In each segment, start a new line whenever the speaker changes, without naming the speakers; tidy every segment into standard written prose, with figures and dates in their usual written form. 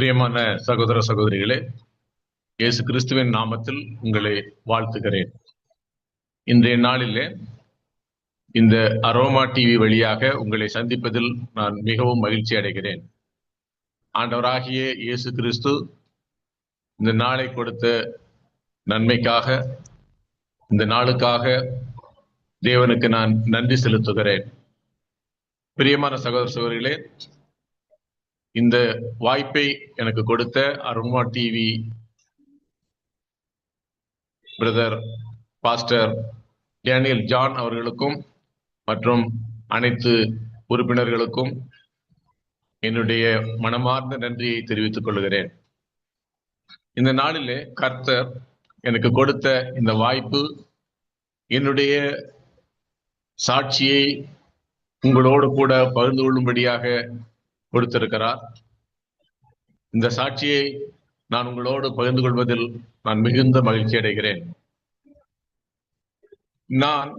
பிரியமான சகோதர சகோதரிகளே, இயேசு கிறிஸ்துவின் நாமத்தில் உங்களை வாழ்த்துகிறேன். இன்றைய நாளிலே இந்த அரோமா டிவி வழியாக உங்களை சந்திப்பதில் நான் மிகவும் மகிழ்ச்சி அடைகிறேன். ஆண்டவராகிய இயேசு கிறிஸ்து இந்த நாளை கொடுத்த நன்மைக்காக, இந்த நாளுக்காக தேவனுக்கு நான் நன்றி செலுத்துகிறேன். பிரியமான சகோதர சகோதரிகளே, இந்த வாய்ப்பை எனக்கு கொடுத்த அருமா TV brother pastor Daniel John அவர்களுக்கும் மற்றும் அனைத்து உறுப்பினர்களுக்கும் என்னுடைய மனமார்ந்த நன்றியை தெரிவித்துக் கொள்கிறேன். இந்த நாளிலே கர்த்தர் எனக்கு கொடுத்த இந்த வாய்ப்பு என்னுடைய சாட்சியை உங்களோடு கூட பகிர்ந்து கொள்ளும்படியாக கொடுத்திருக்கிறார். இந்த சாட்சியை நான் உங்களோடு பகிர்ந்து கொள்வதில் நான் மிகுந்த மகிழ்ச்சி அடைகிறேன். நான்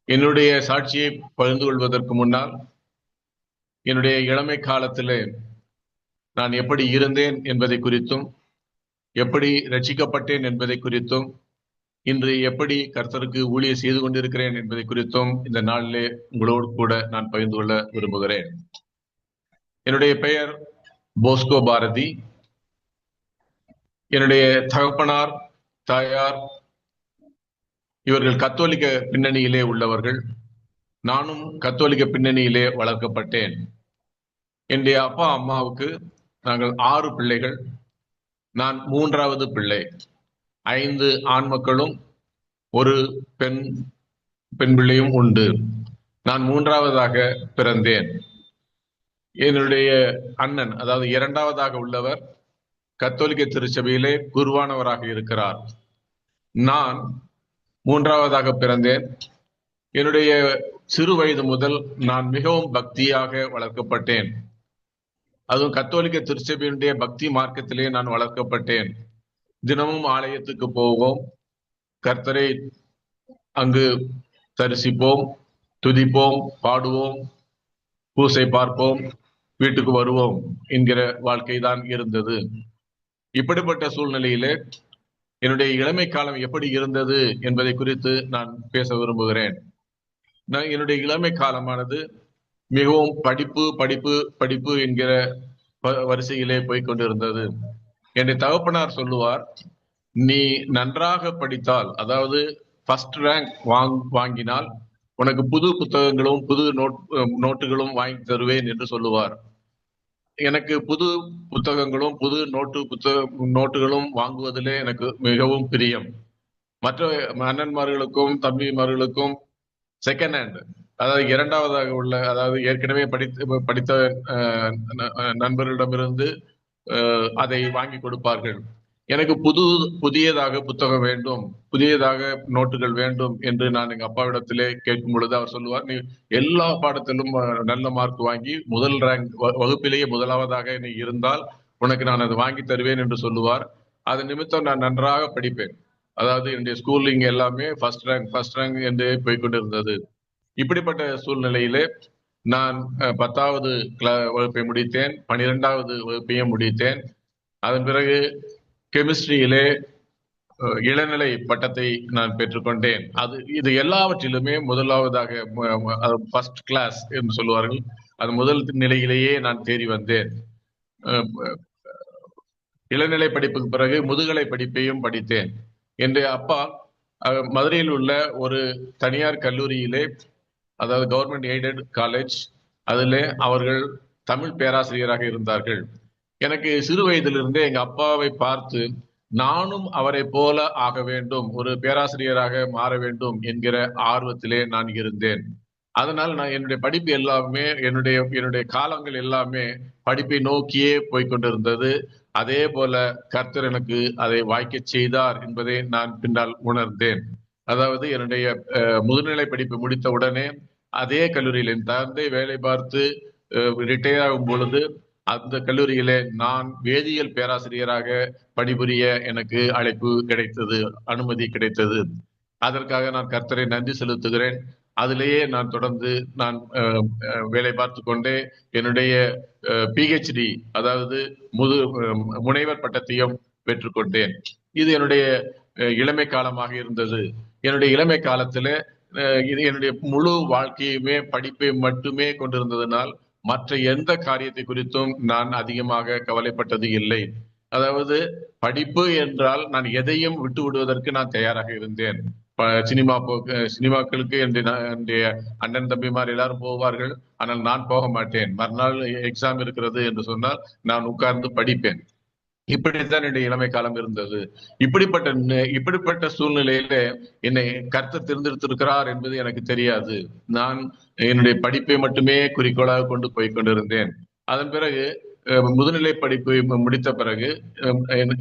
என்னுடைய சாட்சியை பகிர்ந்து கொள்வதற்கு முன்னால் என்னுடைய இளமை காலத்திலே நான் எப்படி இருந்தேன் என்பதை குறித்தும், எப்படி ரட்சிக்கப்பட்டேன் என்பதை குறித்தும், இன்று எப்படி கர்த்தருக்கு ஊழியம் செய்து கொண்டிருக்கிறேன் என்பதை குறித்தும் இந்த நாளிலே உங்களோடு கூட நான் பகிர்ந்து கொள்ள விரும்புகிறேன். என்னுடைய பெயர் போஸ்கோ பாரதி. என்னுடைய தகப்பனார், தாயார் இவர்கள் கத்தோலிக்க பின்னணியிலே உள்ளவர்கள். நானும் கத்தோலிக்க பின்னணியிலே வளர்க்கப்பட்டேன். என்னுடைய அப்பா அம்மாவுக்கு நாங்கள் 6 பிள்ளைகள். நான் 3வது பிள்ளை. 5 ஆண் மக்களும் 1 பெண் பிள்ளையும் உண்டு. நான் 3வதாக பிறந்தேன். என்னுடைய அண்ணன், அதாவது 2வதாக உள்ளவர், கத்தோலிக்க திருச்சபையிலே குருவானவராக இருக்கிறார். நான் 3வதாக பிறந்தேன். என்னுடைய சிறு வயது முதல் நான் மிகவும் பக்தியாக வளர்க்கப்பட்டேன். அதுவும் கத்தோலிக்க திருச்சபையினுடைய பக்தி மார்க்கத்திலே நான் வளர்க்கப்பட்டேன். தினமும் ஆலயத்துக்கு போவோம், கர்த்தரை அங்கு தரிசிப்போம், துதிப்போம், பாடுவோம், பூசை பார்ப்போம், வீட்டுக்கு வருவோம் என்கிற வாழ்க்கை தான் இருந்தது. இப்படிப்பட்ட சூழ்நிலையிலே என்னுடைய இளமை காலம் எப்படி இருந்தது என்பதை குறித்து நான் பேச விரும்புகிறேன். என்னுடைய இளமை காலமானது மிகவும் படிப்பு படிப்பு படிப்பு என்கிற வரிசையிலே போய்கொண்டிருந்தது. என்னுடைய தகப்பனார் சொல்லுவார், நீ நன்றாக படித்தால், அதாவது ஃபர்ஸ்ட் ரேங்க் வாங்கினால் உனக்கு புது புத்தகங்களும் புது நோட்டுகளும் வாங்கி தருவேன் என்று சொல்லுவார். எனக்கு புது புத்தகங்களும் புது நோட்டுகளும் வாங்குவதிலே எனக்கு மிகவும் பிரியம். மற்ற அண்ணன்மார்களுக்கும் தம்பிமார்களுக்கும் செகண்ட் ஹேண்ட், அதாவது 2வதாக உள்ள, அதாவது ஏற்கனவே படித்த நண்பர்களிடமிருந்து அதை வாங்கி கொடுப்பார்கள். எனக்கு புதியதாக புத்தகம் வேண்டும், புதியதாக நோட்டுகள் வேண்டும் என்று நான் எங்க அப்பாவிடத்திலே கேட்கும் பொழுது அவர் சொல்லுவார், நீ எல்லா பாடத்திலும் நல்ல மார்க் வாங்கி முதல் ரேங்க், வகுப்பிலேயே 1வதாக நீ இருந்தால் உனக்கு நான் அதை வாங்கி தருவேன் என்று சொல்லுவார். அது நிமித்தம் நான் நன்றாக படிப்பேன். அதாவது என்னுடைய ஸ்கூலிங் எல்லாமே ஃபர்ஸ்ட் ரேங்க் என்று போய்கொண்டிருந்தது. இப்படிப்பட்ட சூழ்நிலையிலே நான் 10வது வகுப்பை முடித்தேன், 12வது வகுப்பையும் முடித்தேன். அதன் பிறகு கெமிஸ்ட்ரியிலே இளநிலை பட்டத்தை நான் பெற்றுக்கொண்டேன். இது எல்லாவற்றிலுமே முதலாவதாக, ஃபர்ஸ்ட் கிளாஸ் என்று சொல்லுவார்கள், அது முதல் நிலையிலேயே நான் தேறி வந்தேன். இளநிலை படிப்புக்கு பிறகு முதுகலை படிப்பையும் படித்தேன். என்னுடைய அப்பா மதுரையில் உள்ள ஒரு தனியார் கல்லூரியிலே, அதாவது கவர்மெண்ட் எய்டட் காலேஜ், அதிலே அவர்கள் தமிழ் பேராசிரியராக இருந்தார்கள். எனக்கு சிறு வயதிலிருந்தே எங்க அப்பாவை பார்த்து நானும் அவரை போல ஆக வேண்டும், ஒரு பேராசிரியராக மாற வேண்டும் என்கிற ஆர்வத்திலே நான் இருந்தேன். அதனால் நான் என்னுடைய படிப்பு எல்லாமே, என்னுடைய காலங்கள் எல்லாமே படிப்பை நோக்கியே போய்கொண்டிருந்தது. அதே போல கர்த்தர் எனக்கு அதை வாய்க்க செய்தார் என்பதை நான் பின்னால் உணர்ந்தேன். அதாவது என்னுடைய முதுநிலை படிப்பு முடித்த உடனே அதே கல்லூரியில் என் தந்தை வேலை பார்த்து ரிட்டையர் ஆகும் பொழுது அந்த கல்லூரியிலே நான் வேதியியல் பேராசிரியராக பணிபுரிய எனக்கு அழைப்பு கிடைத்தது, அனுமதி கிடைத்தது. அதற்காக நான் கர்த்தரை நன்றி செலுத்துகிறேன். அதிலேயே நான் தொடர்ந்து நான் வேலை பார்த்து கொண்டே என்னுடைய PhD, அதாவது முனைவர் பட்டத்தையும் பெற்றுக்கொண்டேன். இது என்னுடைய இளமை காலமாக இருந்தது. என்னுடைய இளமை காலத்துல இது என்னுடைய முழு வாழ்க்கையுமே படிப்பை மட்டுமே கொண்டிருந்ததனால் மற்ற எந்த காரியத்தை குறித்தும் நான் அதிகமாக கவலைப்பட்டது இல்லை. அதாவது படிப்பு என்றால் நான் எதையும் விட்டு விடுவதற்கு நான் தயாராக இருந்தேன். சினிமாக்களுக்கு என்னுடைய அண்ணன் தம்பிமார் எல்லாரும் போவார்கள், ஆனால் நான் போக மாட்டேன். மறுநாள் எக்ஸாம் இருக்கிறது என்று சொன்னால் நான் உட்கார்ந்து படிப்பேன். இப்படித்தான் என்னுடைய இளமை காலம் இருந்தது. இப்படிப்பட்ட சூழ்நிலையில என்னை கர்த்தர் தேர்ந்தெடுத்திருக்கிறார் என்பது எனக்கு தெரியாது. நான் என்னுடைய படிப்பை மட்டுமே குறிக்கோளாக கொண்டு போய் கொண்டிருந்தேன். அதன் பிறகு முதுநிலை படிப்பு முடித்த பிறகு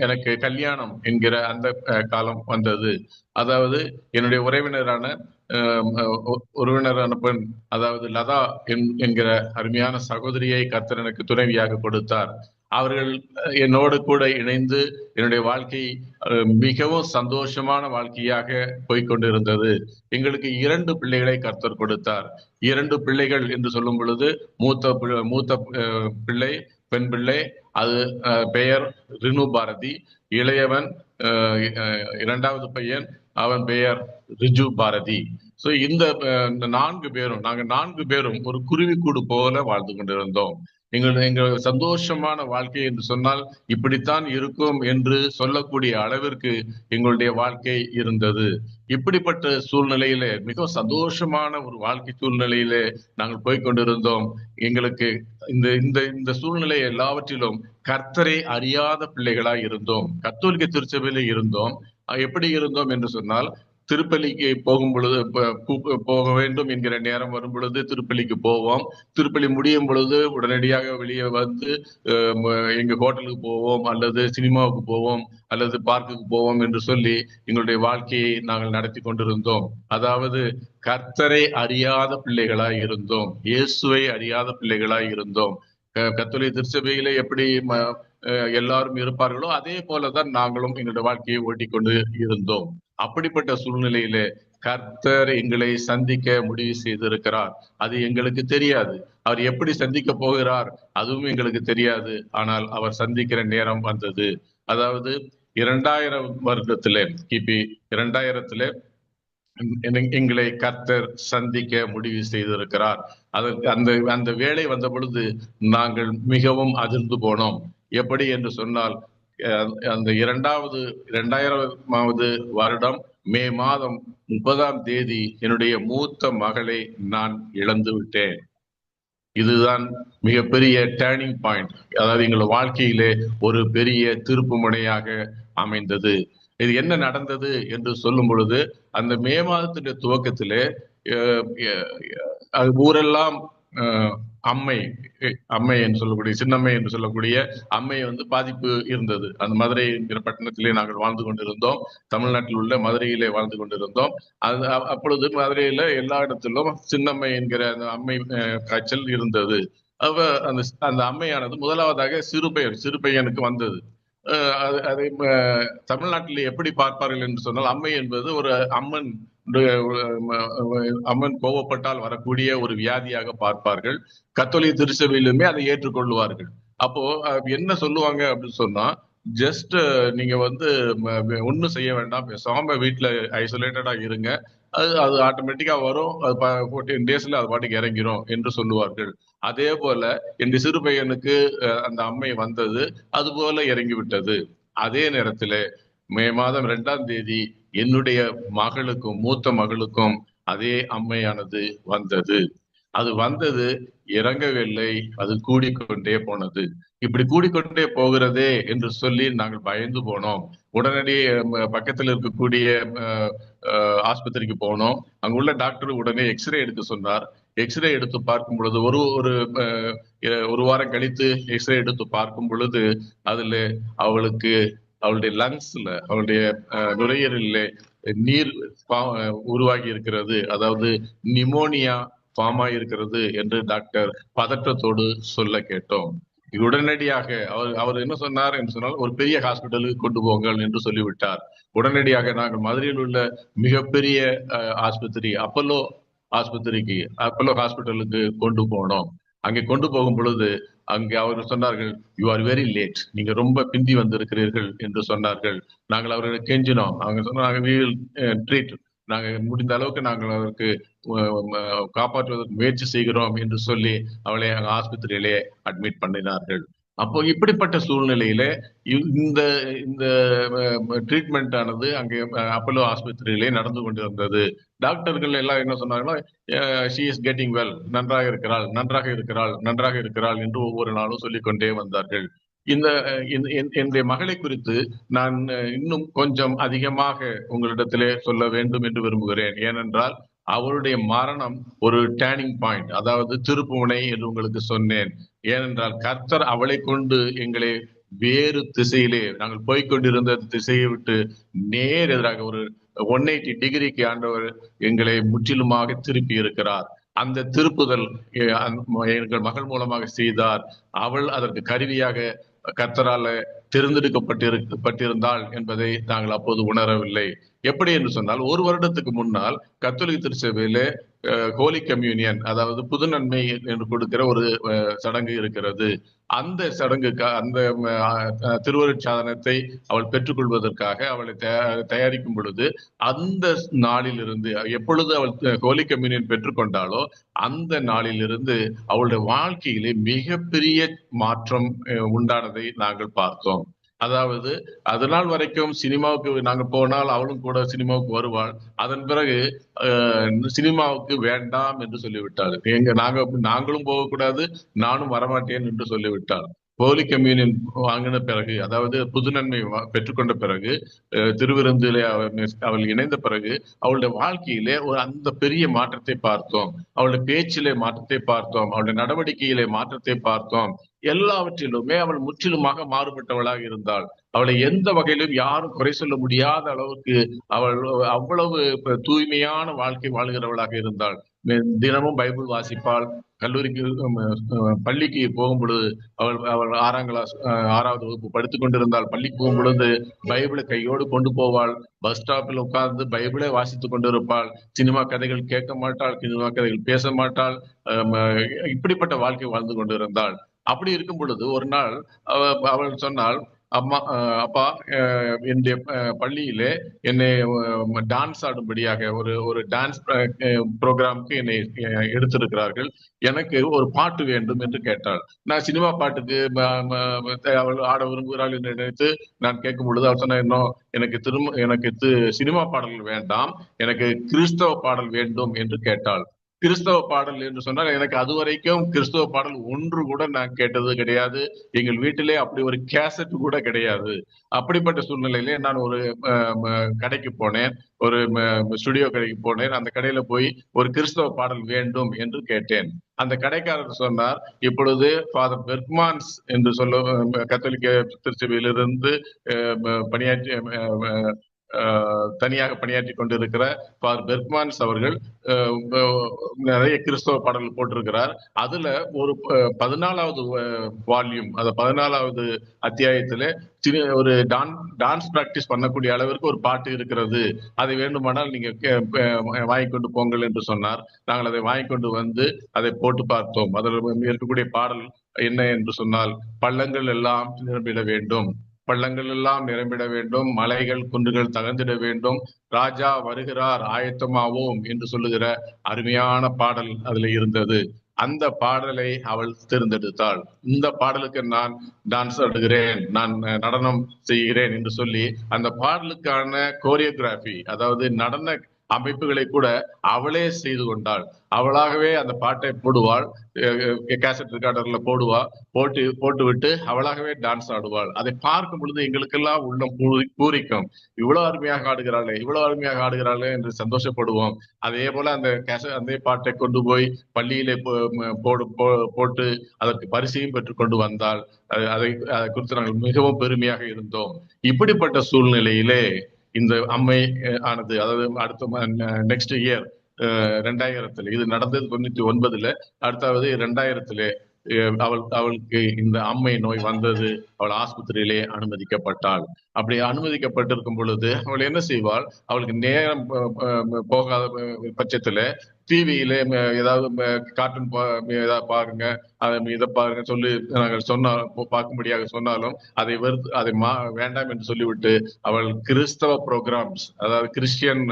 எனக்கு கல்யாணம் என்கிற அந்த காலம் வந்தது. அதாவது என்னுடைய உறவினரான பெண், அதாவது லதா என்கிற அருமையான சகோதரியை கர்த்தர் எனக்கு துணைவியாக கொடுத்தார். அவர்கள் என்னோடு கூட இணைந்து என்னுடைய வாழ்க்கை மிகவும் சந்தோஷமான வாழ்க்கையாக போய்கொண்டிருந்தது. எங்களுக்கு 2 பிள்ளைகளை கர்த்தர் கொடுத்தார். 2 பிள்ளைகள் என்று சொல்லும் பொழுது மூத்த பிள்ளை பெண் பிள்ளை, அது பெயர் ரினு பாரதி. இளையவன் 2வது பையன், அவன் பெயர் ரிஜு பாரதி. சோ இந்த 4 பேரும், நாங்க 4 பேரும் ஒரு குருவிக்கூடு போல வாழ்ந்து கொண்டிருந்தோம். எங்கள் சந்தோஷமான வாழ்க்கை என்று சொன்னால் இப்படித்தான் இருக்கும் என்று சொல்லக்கூடிய அளவிற்கு எங்களுடைய வாழ்க்கை இருந்தது. இப்படிப்பட்ட சூழ்நிலையிலே, மிகவும் சந்தோஷமான ஒரு வாழ்க்கை சூழ்நிலையிலே நாங்கள் போய்கொண்டிருந்தோம். எங்களுக்கு இந்த சூழ்நிலை எல்லாவற்றிலும் கர்த்தரை அறியாத பிள்ளைகளாய் இருந்தோம். கத்தோலிக்க திருச்சபையில இருந்தோம். எப்படி இருந்தோம் என்று சொன்னால், திருப்பலிக்கு போகும் பொழுது, போக வேண்டும் என்கிற நேரம் வரும் பொழுது திருப்பலிக்கு போவோம். திருப்பலி முடியும் பொழுது உடனடியாக வெளியே வந்து எங்க ஹோட்டலுக்கு போவோம், அல்லது சினிமாவுக்கு போவோம், அல்லது பார்க்குக்கு போவோம் என்று சொல்லி எங்களுடைய வாழ்க்கையை நாங்கள் நடத்தி கொண்டிருந்தோம். அதாவது கர்த்தரை அறியாத பிள்ளைகளாய் இருந்தோம், இயேசுவை அறியாத பிள்ளைகளாய் இருந்தோம். கத்தோலிக்க திருச்சபையிலே எப்படி எல்லாரும் இருப்பார்களோ அதே போலதான் நாங்களும் எங்களுடைய வாழ்க்கையை ஓட்டிக்கொண்டு இருந்தோம். அப்படிப்பட்ட சூழ்நிலையிலே கர்த்தர் எங்களை சந்திக்க முடிவு செய்திருக்கிறார். அது எங்களுக்கு தெரியாது. அவர் எப்படி சந்திக்க போகிறார் அதுவும் எங்களுக்கு தெரியாது. ஆனால் அவர் சந்திக்கிற நேரம் வந்தது. அதாவது 2000 வருடத்திலே, கிபி 2000 எங்களை கர்த்தர் சந்திக்க முடிவு செய்திருக்கிறார். அந்த வேலை வந்த பொழுது நாங்கள் மிகவும் அதிர்ந்து போனோம். எப்படி என்று சொன்னால், அந்த 2000வது வருடம் மே மாதம் 30ஆம் தேதி என்னுடைய மூத்த மகளை நான் இழந்து விட்டேன். இதுதான் மிகப்பெரிய டேர்னிங் பாயிண்ட். அதாவது எங்கள் வாழ்க்கையிலே ஒரு பெரிய திருப்பு முனையாக அமைந்தது. இது என்ன நடந்தது என்று சொல்லும் பொழுது, அந்த மே மாதத்துடைய துவக்கத்திலே ஊரெல்லாம் அம்மை என்று சொல்லக்கூடிய, சின்னம்மை என்று சொல்லக்கூடிய அம்மை பாதிப்பு இருந்தது. அந்த மதுரை என்கிற பட்டணத்திலே நாங்கள் வாழ்ந்து கொண்டிருந்தோம். தமிழ்நாட்டில் உள்ள மதுரையிலே வாழ்ந்து கொண்டிருந்தோம். அப்பொழுது மதுரையில எல்லா இடத்திலும் சின்னம்மை என்கிற அந்த அம்மை காய்ச்சல் இருந்தது. அந்த அம்மையானது முதலாவதாக சிறு பையனுக்கு வந்தது. அதை தமிழ்நாட்டில் எப்படி பார்ப்பார்கள் என்று சொன்னால், அம்மை என்பது ஒரு அம்மன் கோபப்பட்டால் வரக்கூடிய ஒரு வியாதியாக பார்ப்பார்கள். கத்தோலிக்க திருச்சபையிலுமே அதை ஏற்றுக்கொள்வார்கள். அப்போ என்ன சொல்லுவாங்க அப்படின்னு சொன்னா, ஜஸ்ட் நீங்க ஒன்னும் செய்ய வேண்டாம், பேசாம வீட்டுல ஐசோலேட்டடா இருங்க, அது ஆட்டோமேட்டிக்கா வரும், அது 14 டேஸ்ல அது பாட்டுக்கு இறங்கிரும் என்று சொல்லுவார்கள். அதே போல என் சிறு பையனுக்கு அந்த அம்மை வந்தது, அது போல இறங்கி விட்டது. அதே நேரத்துல மே மாதம் 2ஆம் தேதி என்னுடைய மகளுக்கும், மூத்த மகளுக்கும் அதே அம்மையானது வந்தது. அது வந்தது, இறங்கவில்லை, அது கூடிக்கொண்டே போனது. இப்படி கூடிக்கொண்டே போகிறதே என்று சொல்லி நாங்கள் பயந்து போனோம். உடனடியே பக்கத்தில் இருக்கக்கூடிய ஆஸ்பத்திரிக்கு போனோம். அங்குள்ள டாக்டர் உடனே எக்ஸ்ரே எடுக்க சொன்னார். எக்ஸ்ரே எடுத்து பார்க்கும் பொழுது, ஒரு வாரம் கழித்து எக்ஸ்ரே எடுத்து பார்க்கும் பொழுது, அதுல அவளுடைய லங்ஸ்ல, அவளுடைய நுரையீரலில் நீர் உருவாகி இருக்கிறது, அதாவது நிமோனியா ஃபார்ம் ஆகியிருக்கிறது என்று டாக்டர் பதற்றத்தோடு சொல்ல கேட்டோம். உடனடியாக அவர் என்ன சொன்னார் என்று சொன்னால், ஒரு பெரிய ஹாஸ்பிட்டலுக்கு கொண்டு போங்கள் என்று சொல்லிவிட்டார். உடனடியாக நாங்கள் மதுரையில் உள்ள மிகப்பெரிய ஆஸ்பத்திரி அப்பல்லோ ஆஸ்பத்திரிக்கு, அப்போலோ ஹாஸ்பிட்டலுக்கு கொண்டு போனோம். அங்கே கொண்டு போகும் பொழுது அங்கே அவர் சொன்னார்கள், யூ ஆர் வெரி லேட், நீங்க ரொம்ப பிந்தி வந்திருக்கிறீர்கள் என்று சொன்னார்கள். நாங்கள் அவர்களை கெஞ்சினோம். அவங்க சொன்னாங்க, we will treat, நாங்க முடிந்த அளவுக்கு நாங்கள் அவருக்கு காப்பாற்றுவதற்கு முயற்சி செய்கிறோம் என்று சொல்லி அவளை அங்க ஆஸ்பத்திரியிலே அட்மிட் பண்ணினார்கள். அப்போ இப்படிப்பட்ட சூழ்நிலையில இந்த இந்த ட்ரீட்மெண்ட் ஆனது அங்கே அப்போலோ ஆஸ்பத்திரியிலே நடந்து கொண்டிருந்தது. டாக்டர்கள் எல்லாம் என்ன சொன்னாங்கன்னா, ஷி இஸ் கெட்டிங் வெல், நன்றாக இருக்கிறாள், நன்றாக இருக்கிறாள், நன்றாக இருக்கிறாள் என்று ஒவ்வொரு நாளும் சொல்லிக்கொண்டே வந்தார்கள். இந்த என்னுடைய மகளை குறித்து நான் இன்னும் கொஞ்சம் அதிகமாக உங்களிடத்திலே சொல்ல வேண்டும் என்று விரும்புகிறேன். ஏனென்றால் அவருடைய மரணம் ஒரு டேர்னிங் பாயிண்ட், அதாவது திருப்புமுனை என்று உங்களுக்கு சொன்னேன். ஏனென்றால் கர்த்தர் அவளை கொண்டு எங்களை வேறு திசையிலே, நாங்கள் போய்கொண்டிருந்த திசையை விட்டு நேர் எதிராக ஒரு 180 டிகிரிக்கு ஆண்டவர் எங்களை முற்றிலுமாக திருப்பி இருக்கிறார். அந்த திருப்புதல் எங்கள் மகள் மூலமாக செய்தார். அவள் அதற்கு கருவியாக கர்த்தரால தேர்ந்தெடுக்கப்பட்டிருந்தாள் என்பதை நாங்கள் அப்போது உணரவில்லை. எப்படி என்று சொன்னால், ஒரு வருடத்துக்கு முன்னால் கத்தோலிக்க திருச்சபையிலே ஹோலி கம்யூனியன், அதாவது புது நன்மை என்று கொடுக்கிற ஒரு சடங்கு இருக்கிறது. அந்த சடங்குக்கு, அந்த திருவருட்சாதனத்தை அவள் பெற்றுக்கொள்வதற்காக அவளை தயாரிக்கும் பொழுது, அந்த நாளிலிருந்து, எப்பொழுது அவள் ஹோலி கம்யூனியன் பெற்றுக்கொண்டாலோ அந்த நாளிலிருந்து அவளுடைய வாழ்க்கையிலே மிகப்பெரிய மாற்றம் உண்டானதை நாங்கள் பார்த்தோம். அதாவது அதனால் வரைக்கும் சினிமாவுக்கு நாங்கள் போனால் அவளும் கூட சினிமாவுக்கு வருவாள். அதன் பிறகு சினிமாவுக்கு வேண்டாம் என்று சொல்லிவிட்டாள். நாங்களும் போகக்கூடாது, நானும் வரமாட்டேன் என்று சொல்லிவிட்டாள். ஹோலி கம்யூனியன் வாங்கின பிறகு, அதாவது புதுநன்மை பெற்றுக்கொண்ட பிறகு, திருவிருந்திலே அவள் இணைந்த பிறகு அவளுடைய வாழ்க்கையிலே அந்த பெரிய மாற்றத்தை பார்த்தோம். அவளுடைய பேச்சிலே மாற்றத்தை பார்த்தோம். அவளுடைய நடவடிக்கையிலே மாற்றத்தை பார்த்தோம். எல்லாவற்றிலுமே அவள் முற்றிலுமாக மாறுபட்டவளாக இருந்தாள். அவளை எந்த வகையிலும் யாரும் குறை சொல்ல முடியாத அளவுக்கு அவள் அவ்வளவு தூய்மையான வாழ்க்கை வாழ்கிறவளாக இருந்தாள். தினமும் பைபிள் வாசிப்பாள். கல்லூரிக்கு, பள்ளிக்கு போகும் பொழுது அவள் 6வது வகுப்பு படித்துக் கொண்டிருந்தாள். பள்ளிக்கு போகும் பொழுது பைபிளை கையோடு கொண்டு போவாள். பஸ் ஸ்டாப்பில் உட்கார்ந்து பைபிளை வாசித்துக் கொண்டிருப்பாள். சினிமா கதைகள் கேட்க மாட்டாள், சினிமா கதைகள் பேச மாட்டாள். இப்படிப்பட்ட வாழ்க்கை வாழ்ந்து கொண்டிருந்தாள். அப்படி இருக்கும் பொழுது ஒரு நாள் அவள் சொன்னாள், அப்பா, என்னுடைய பள்ளியிலே என்னை டான்ஸ் ஆடும்படியாக ஒரு டான்ஸ் ப்ரோக்ராமுக்கு என்னை எடுத்திருக்கிறார்கள். எனக்கு ஒரு பாட்டு வேண்டும் என்று கேட்டாள். நான் சினிமா பாட்டுக்கு அவள் ஆட விரும்புகிறாள் என்று நினைத்து நான் கேட்கும் பொழுது அவள் சொன்ன, இன்னும் எனக்கு சினிமா பாடல்கள் வேண்டாம், எனக்கு கிறிஸ்தவ பாடல் வேண்டும் என்று கேட்டாள். கிறிஸ்தவ பாடல் என்று சொன்னால், எனக்கு அதுவரைக்கும் கிறிஸ்தவ பாடல் ஒன்று கூட நான் கேட்டது கிடையாது. எங்கள் வீட்டிலே அப்படி ஒரு கேசட் கூட கிடையாது. அப்படிப்பட்ட சூழ்நிலையிலே நான் ஒரு கடைக்கு போனேன், ஒரு ஸ்டுடியோ கடைக்கு போனேன். அந்த கடையில போய் ஒரு கிறிஸ்தவ பாடல் வேண்டும் என்று கேட்டேன். அந்த கடைக்காரர் சொன்னார், இப்பொழுது ஃபாதர் பெர்க்மான்ஸ் என்று சொல்ல, கத்தோலிக்க திருச்சபையிலிருந்து தனியாக பணியாற்றி கொண்டிருக்கிற ஃபாதர் பெர்க்மான்ஸ் அவர்கள் நிறைய கிறிஸ்தவ பாடல்கள் போட்டிருக்கிறார். அதுல ஒரு 14வது வால்யூம், அது 14வது அத்தியாயத்துல ஒரு டான்ஸ் பிராக்டிஸ் பண்ணக்கூடிய அளவிற்கு ஒரு பாட்டு இருக்கிறது. அதை வேண்டுமானால் நீங்க வாங்கி கொண்டு போங்கள் என்று சொன்னார். நாங்கள் அதை வாங்கி கொண்டு வந்து அதை போட்டு பார்த்தோம். அதில் இருக்கக்கூடிய பாடல் என்ன என்று சொன்னால், பள்ளங்கள் எல்லாம் நிரம்பிட வேண்டும், பள்ளங்கள் எல்லாம் நிரம்பிட வேண்டும், மலைகள் குன்றுகள் தகர்ந்திட வேண்டும், ராஜா வருகிறார் ஆயத்தமாவோம் என்று சொல்லுகிற அருமையான பாடல் அதுல இருந்தது. அந்த பாடலை அவள் தேர்ந்தெடுத்தாள். இந்த பாடலுக்கு நான் டான்ஸ் ஆடுகிறேன், நான் நடனம் செய்கிறேன் என்று சொல்லி அந்த பாடலுக்கான கோரியோகிராஃபி, அதாவது நடன அமைப்புகளை கூட அவளே செய்து கொண்டாள். அவளாகவே அந்த பாட்டை போடுவாள், கேசட் ரெக்கார்டர்ல போட்டு விட்டு அவளாகவே டான்ஸ் ஆடுவாள். அதை பார்க்கும் பொழுது எங்களுக்கெல்லாம் உள்ளம் பூரிக்கும். இவ்வளவு அருமையாக ஆடுகிறாளே, இவ்வளவு அருமையாக ஆடுகிறாளே என்று சந்தோஷப்படுவோம். அதே போல அந்த பாட்டை கொண்டு போய் பள்ளியிலே போட்டு அதற்கு பரிசையும் பெற்றுக் கொண்டு வந்தால் அதை குறித்து நாங்கள் மிகவும் பெருமையாக இருந்தோம். இப்படிப்பட்ட சூழ்நிலையிலே இந்த அம்மை ஆனது, அதாவது அடுத்த நெக்ஸ்ட் இயர் 2000, இது நடந்தது 99, அடுத்தாவது 2000 அவளுக்கு இந்த அம்மை நோய் வந்தது. அவள் ஆஸ்பத்திரியிலே அனுமதிக்கப்பட்டாள். அப்படி அனுமதிக்கப்பட்டிருக்கும் பொழுது அவள் என்ன செய்வாள், அவளுக்கு நேரம் போகாத பட்சத்துல டிவியில ஏதாவது கார்ட்டூன் ஏதாவது பாருங்க, இதை பாருங்க சொல்லி நாங்கள் பார்க்கும்படியாக சொன்னாலும் அதை அதை வேண்டாம் என்று சொல்லிவிட்டு அவள் கிறிஸ்தவ ப்ரோக்ராம்ஸ், அதாவது கிறிஸ்டியன்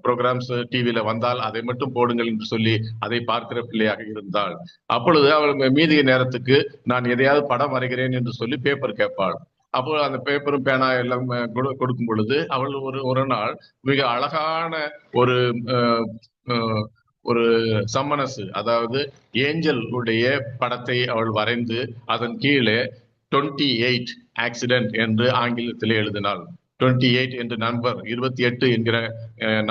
ப்ரோக்ராம்ஸ் டிவியில வந்தால் அதை மட்டும் போடுங்கள் என்று சொல்லி அதை பார்க்கிற பிள்ளையாக இருந்தாள். அப்பொழுது அவள் மீதிய நேரத்துக்கு நான் எதையாவது படம் வரைகிறேன் என்று சொல்லி பேப்பர் கேட்பாள். அப்போ அந்த பேப்பரும் பேனா எல்லாம் கொடுக்கும் பொழுது அவள் ஒரு நாள் மிக அழகான ஒரு ஒரு சம்மனசு, அதாவது ஏஞ்சல் உடைய படத்தை அவள் வரைந்து அதன் கீழே 28 ஆக்சிடென்ட் என்று ஆங்கிலத்திலே எழுதினாள். 28 என்ற நம்பர், 28 என்கிற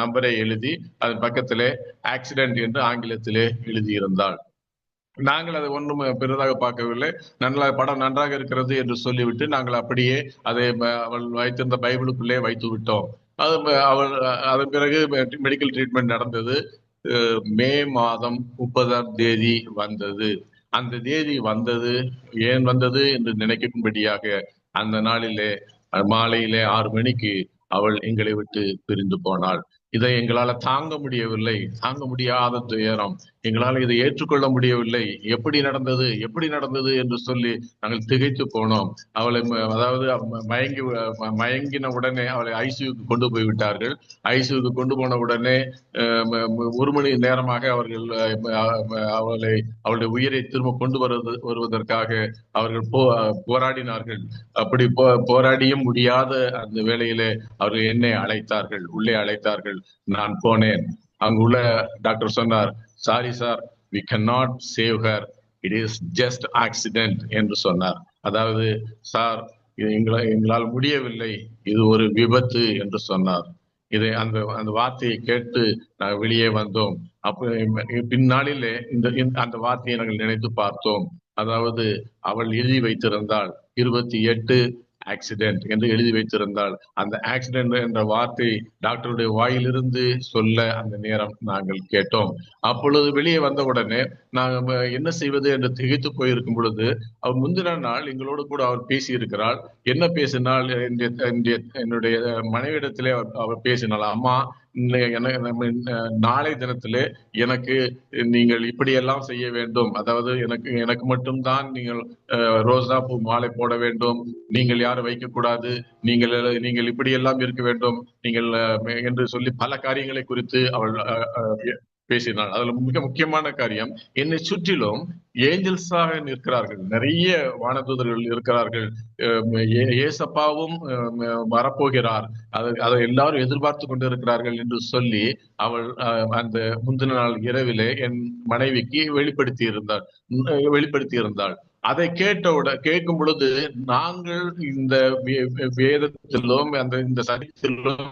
நம்பரை எழுதி அதன் பக்கத்திலே ஆக்சிடென்ட் என்று ஆங்கிலத்திலே எழுதியிருந்தாள். நாங்கள் அதை ஒன்றும் பெரிதாக பார்க்கவில்லை. படம் நன்றாக இருக்கிறது என்று சொல்லிவிட்டு நாங்கள் அப்படியே அதை அவள் வைத்திருந்த பைபிளுக்குள்ளே வைத்து விட்டோம். அவள் அதன் பிறகு மெடிக்கல் ட்ரீட்மெண்ட் நடந்தது. மே மாதம் 30ஆம் தேதி வந்தது. அந்த தேதி வந்தது ஏன் வந்தது என்று நினைக்கும்படியாக அந்த நாளிலே மாலையிலே 6 மணிக்கு அவள் எங்களை விட்டு பிரிந்து போனாள். இதை எங்களால தாங்க முடியவில்லை, தாங்க முடியாத துயரம், எங்களால் இதை ஏற்றுக்கொள்ள முடியவில்லை. எப்படி நடந்தது என்று சொல்லி நாங்கள் திகைத்து போனோம். அவளை அதாவது மயங்கின உடனே அவளை ஐசியூக்கு கொண்டு போய் விட்டார்கள். ஐசியூக்கு கொண்டு போன உடனே 1 மணி நேரமாக அவர்கள் அவளுடைய உயிரை திரும்ப கொண்டு வருவதற்காக அவர்கள் போராடினார்கள். அப்படி போராடியும் முடியாத அந்த வேளையிலே அவர்கள் என்னை அழைத்தார்கள், உள்ளே அழைத்தார்கள். நான் போனேன். அங்குள்ள டாக்டர் சொன்னார், sorry sir, we cannot save her, it is just accident என்று சொன்னார். அதாவது சார், எங்களால் முடியவில்லை, இது ஒரு விபத்து என்று சொன்னார். இதை அந்த வார்த்தையை கேட்டு நாங்கள் வெளியே வந்தோம். அப்ப பின்னாளிலே அந்த வார்த்தையை நாங்கள் நினைத்து பார்த்தோம். அதாவது அவள் எழுதி வைத்திருந்தாள் 28 ஆக்சிடென்ட் என்று எழுதி வைத்திருந்தால் அந்த ஆக்சிடென்ட் என்ற வார்த்தை டாக்டருடைய வாயிலிருந்து சொல்ல அந்த நேரம் நாங்கள் கேட்டோம். அப்பொழுது வெளியே வந்த உடனே நாங்கள் என்ன செய்வது என்று திகைத்து போயிருக்கும் பொழுது அவர் முந்தின நாள் எங்களோடு கூட அவர் பேசி இருக்கிறாள். என்ன பேசினால், என்னுடைய மனைவிடத்திலே அவர் பேசினாள், அம்மா நாளை தினத்திலே எனக்கு நீங்கள் இப்படியெல்லாம் செய்ய வேண்டும், அதாவது எனக்கு மட்டும்தான் நீங்கள் ரோசா பூ மாலை போட வேண்டும், நீங்கள் யாரும் வைக்க கூடாது, நீங்கள் இப்படியெல்லாம் இருக்க வேண்டும் நீங்கள் என்று சொல்லி பல காரியங்களை குறித்து அவள் பேசினாள். அதுல மிக முக்கியமான காரியம், என்னை சுற்றிலும் ஏஞ்சல்ஸாக நிற்கிறார்கள், நிறைய வானதூதர்கள் இருக்கிறார்கள், ஏசப்பாவும் வரப்போகிறார், அதை எல்லாரும் எதிர்பார்த்து கொண்டு இருக்கிறார்கள் என்று சொல்லி அவள் அந்த முந்தின நாள் இரவிலே என் மனைவிக்கு வெளிப்படுத்தி இருந்தாள். அதை கேட்கும் பொழுது நாங்கள் இந்த வேதத்திலும் இந்த சரித்திலும்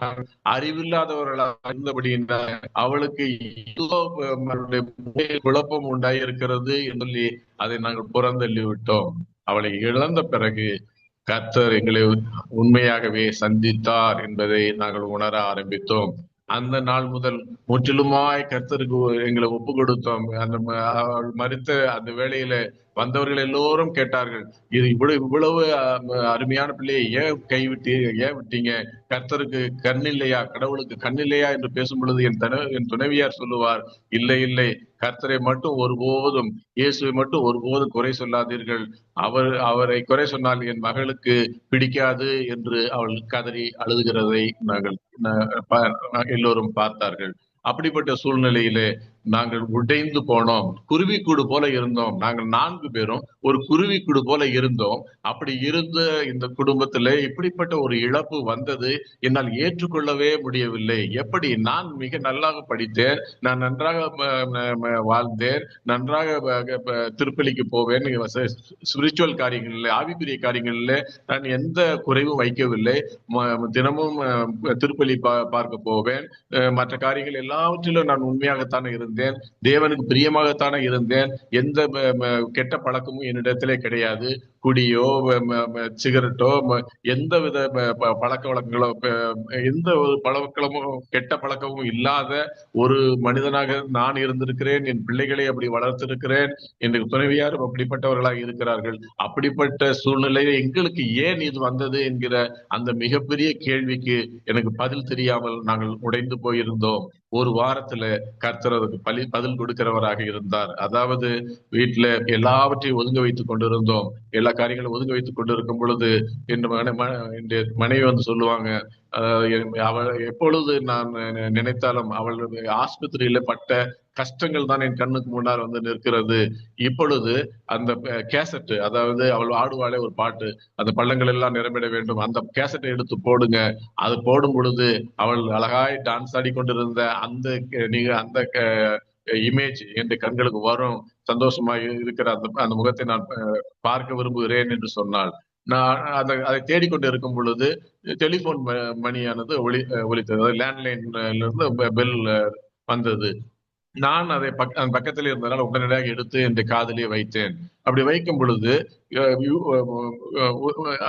அறிவில்லாதவர்களாக இருந்தபடியினால் அவளுக்கு குழப்பம் உண்டாயிருக்கிறது என்று சொல்லி அதை நாங்கள் புறந்தள்ளி விட்டோம். அவளை இழந்த பிறகு கர்த்தர் எங்களை உண்மையாகவே சந்தித்தார் என்பதை நாங்கள் உணர ஆரம்பித்தோம். அந்த நாள் முதல் முற்றிலுமாய் கர்த்தருக்கு எங்களை ஒப்பு கொடுத்தோம். அந்த மரித்த அந்த வேளையில வந்தவர்கள் எல்லோரும் கேட்டார்கள், இது இவ்வளவு அருமையான பிள்ளையை ஏன் விட்டீங்க, கர்த்தருக்கு கண்ணில்லையா, கடவுளுக்கு கண்ணில்லையா என்று பேசும் பொழுது என் துணைவியார் சொல்லுவார், இல்லை, கர்த்தரை மட்டும் ஒருபோதும், இயேசுவை மட்டும் ஒருபோதும் குறை சொல்லாதீர்கள், அவரை குறை சொன்னால் என் மகளுக்கு பிடிக்காது என்று அவள் கதறி அழுகிறதை நாங்கள் எல்லோரும் பார்த்தார்கள். அப்படிப்பட்ட சூழ்நிலையிலே நாங்கள் உடைந்து போனோம். குருவிக்கூடு போல இருந்தோம். நாங்கள் 4 பேரும் ஒரு குருவிக்கூடு போல இருந்தோம். அப்படி இருந்த இந்த குடும்பத்திலே இப்படிப்பட்ட ஒரு இழப்பு வந்தது என்னால் ஏற்றுக்கொள்ளவே முடியவில்லை. எப்படி? நான் மிக நல்லாக படித்தேன், நான் நன்றாக வாழ்ந்தேன், நன்றாக திருப்பலிக்கு போவேன், ஸ்பிரிச்சுவல் காரியங்களில், ஆவிக்குரிய காரியங்களில் நான் எந்த குறைவும் வைக்கவில்லை. தினமும் திருப்பலி பார்க்க போவேன், மற்ற காரியங்கள் எல்லாவற்றிலும் நான் உண்மையாகத்தானே இருந்தேன். இருந்தேன். தேவனுக்கு பிரியமாகத்தானே இருந்தேன். எந்த கெட்ட பழக்கமும் என்னிடத்திலே கிடையாது. குடியோ சிகரெட்டோ எந்த வித பழக்க வழக்கங்களோ எந்த ஒரு பழக்கமும் கெட்ட பழக்கமும் இல்லாத ஒரு மனிதனாக நான் இருந்திருக்கிறேன். என் பிள்ளைகளை அப்படி வளர்த்திருக்கிறேன். எனக்கு துணைவியாரும் அப்படிப்பட்டவர்களாக இருக்கிறார்கள். அப்படிப்பட்ட சூழ்நிலையில எங்களுக்கு ஏன் இது வந்தது என்கிற அந்த மிகப்பெரிய கேள்விக்கு எனக்கு பதில் தெரியாமல் நாங்கள் உடைந்து போயிருந்தோம். ஒரு வாரத்துல கர்த்தர் அதுக்கு பதில் கொடுக்கிறவராக இருந்தார். அதாவது வீட்டுல எல்லாவற்றையும் ஒதுங்க வைத்துக் கொண்டிருந்தோம். எல்லா காரியங்களும் ஒதுங்க வைத்துக் கொண்டிருக்கும் பொழுது என் மனைவி வந்து சொல்லுவாங்க, அவள் எப்பொழுது நான் நினைத்தாலும் அவள் ஆஸ்பத்திரியில பட்ட கஷ்டங்கள் தான் என் கண்ணுக்கு முன்னால் வந்து நிற்கிறது. இப்பொழுது அந்த கேசட், அதாவது அவள் ஆடுவாளே ஒரு பாட்டு, அந்த பள்ளங்கள் எல்லாம் நிரம்பிட வேண்டும், அந்த கேசட்டை எடுத்து போடுங்க. அது போடும் பொழுது அவள் அழகாய் டான்ஸ் ஆடி கொண்டிருந்த அந்த அந்த இமேஜ் என் கண்களுக்கு வரும். சந்தோஷமாக இருக்கிற அந்த முகத்தை நான் பார்க்க விரும்புகிறேன் என்று சொன்னாள். நான் அதை தேடிக்கொண்டு இருக்கும் பொழுது டெலிபோன் மணியானது ஒலித்தது. லேண்ட்லைன்ல இருந்து பெல் வந்தது. நான் அதை பக்கத்தில் இருந்ததால் உடனடியாக எடுத்து என் காதலியை வைத்தேன். அப்படி வைக்கும் பொழுது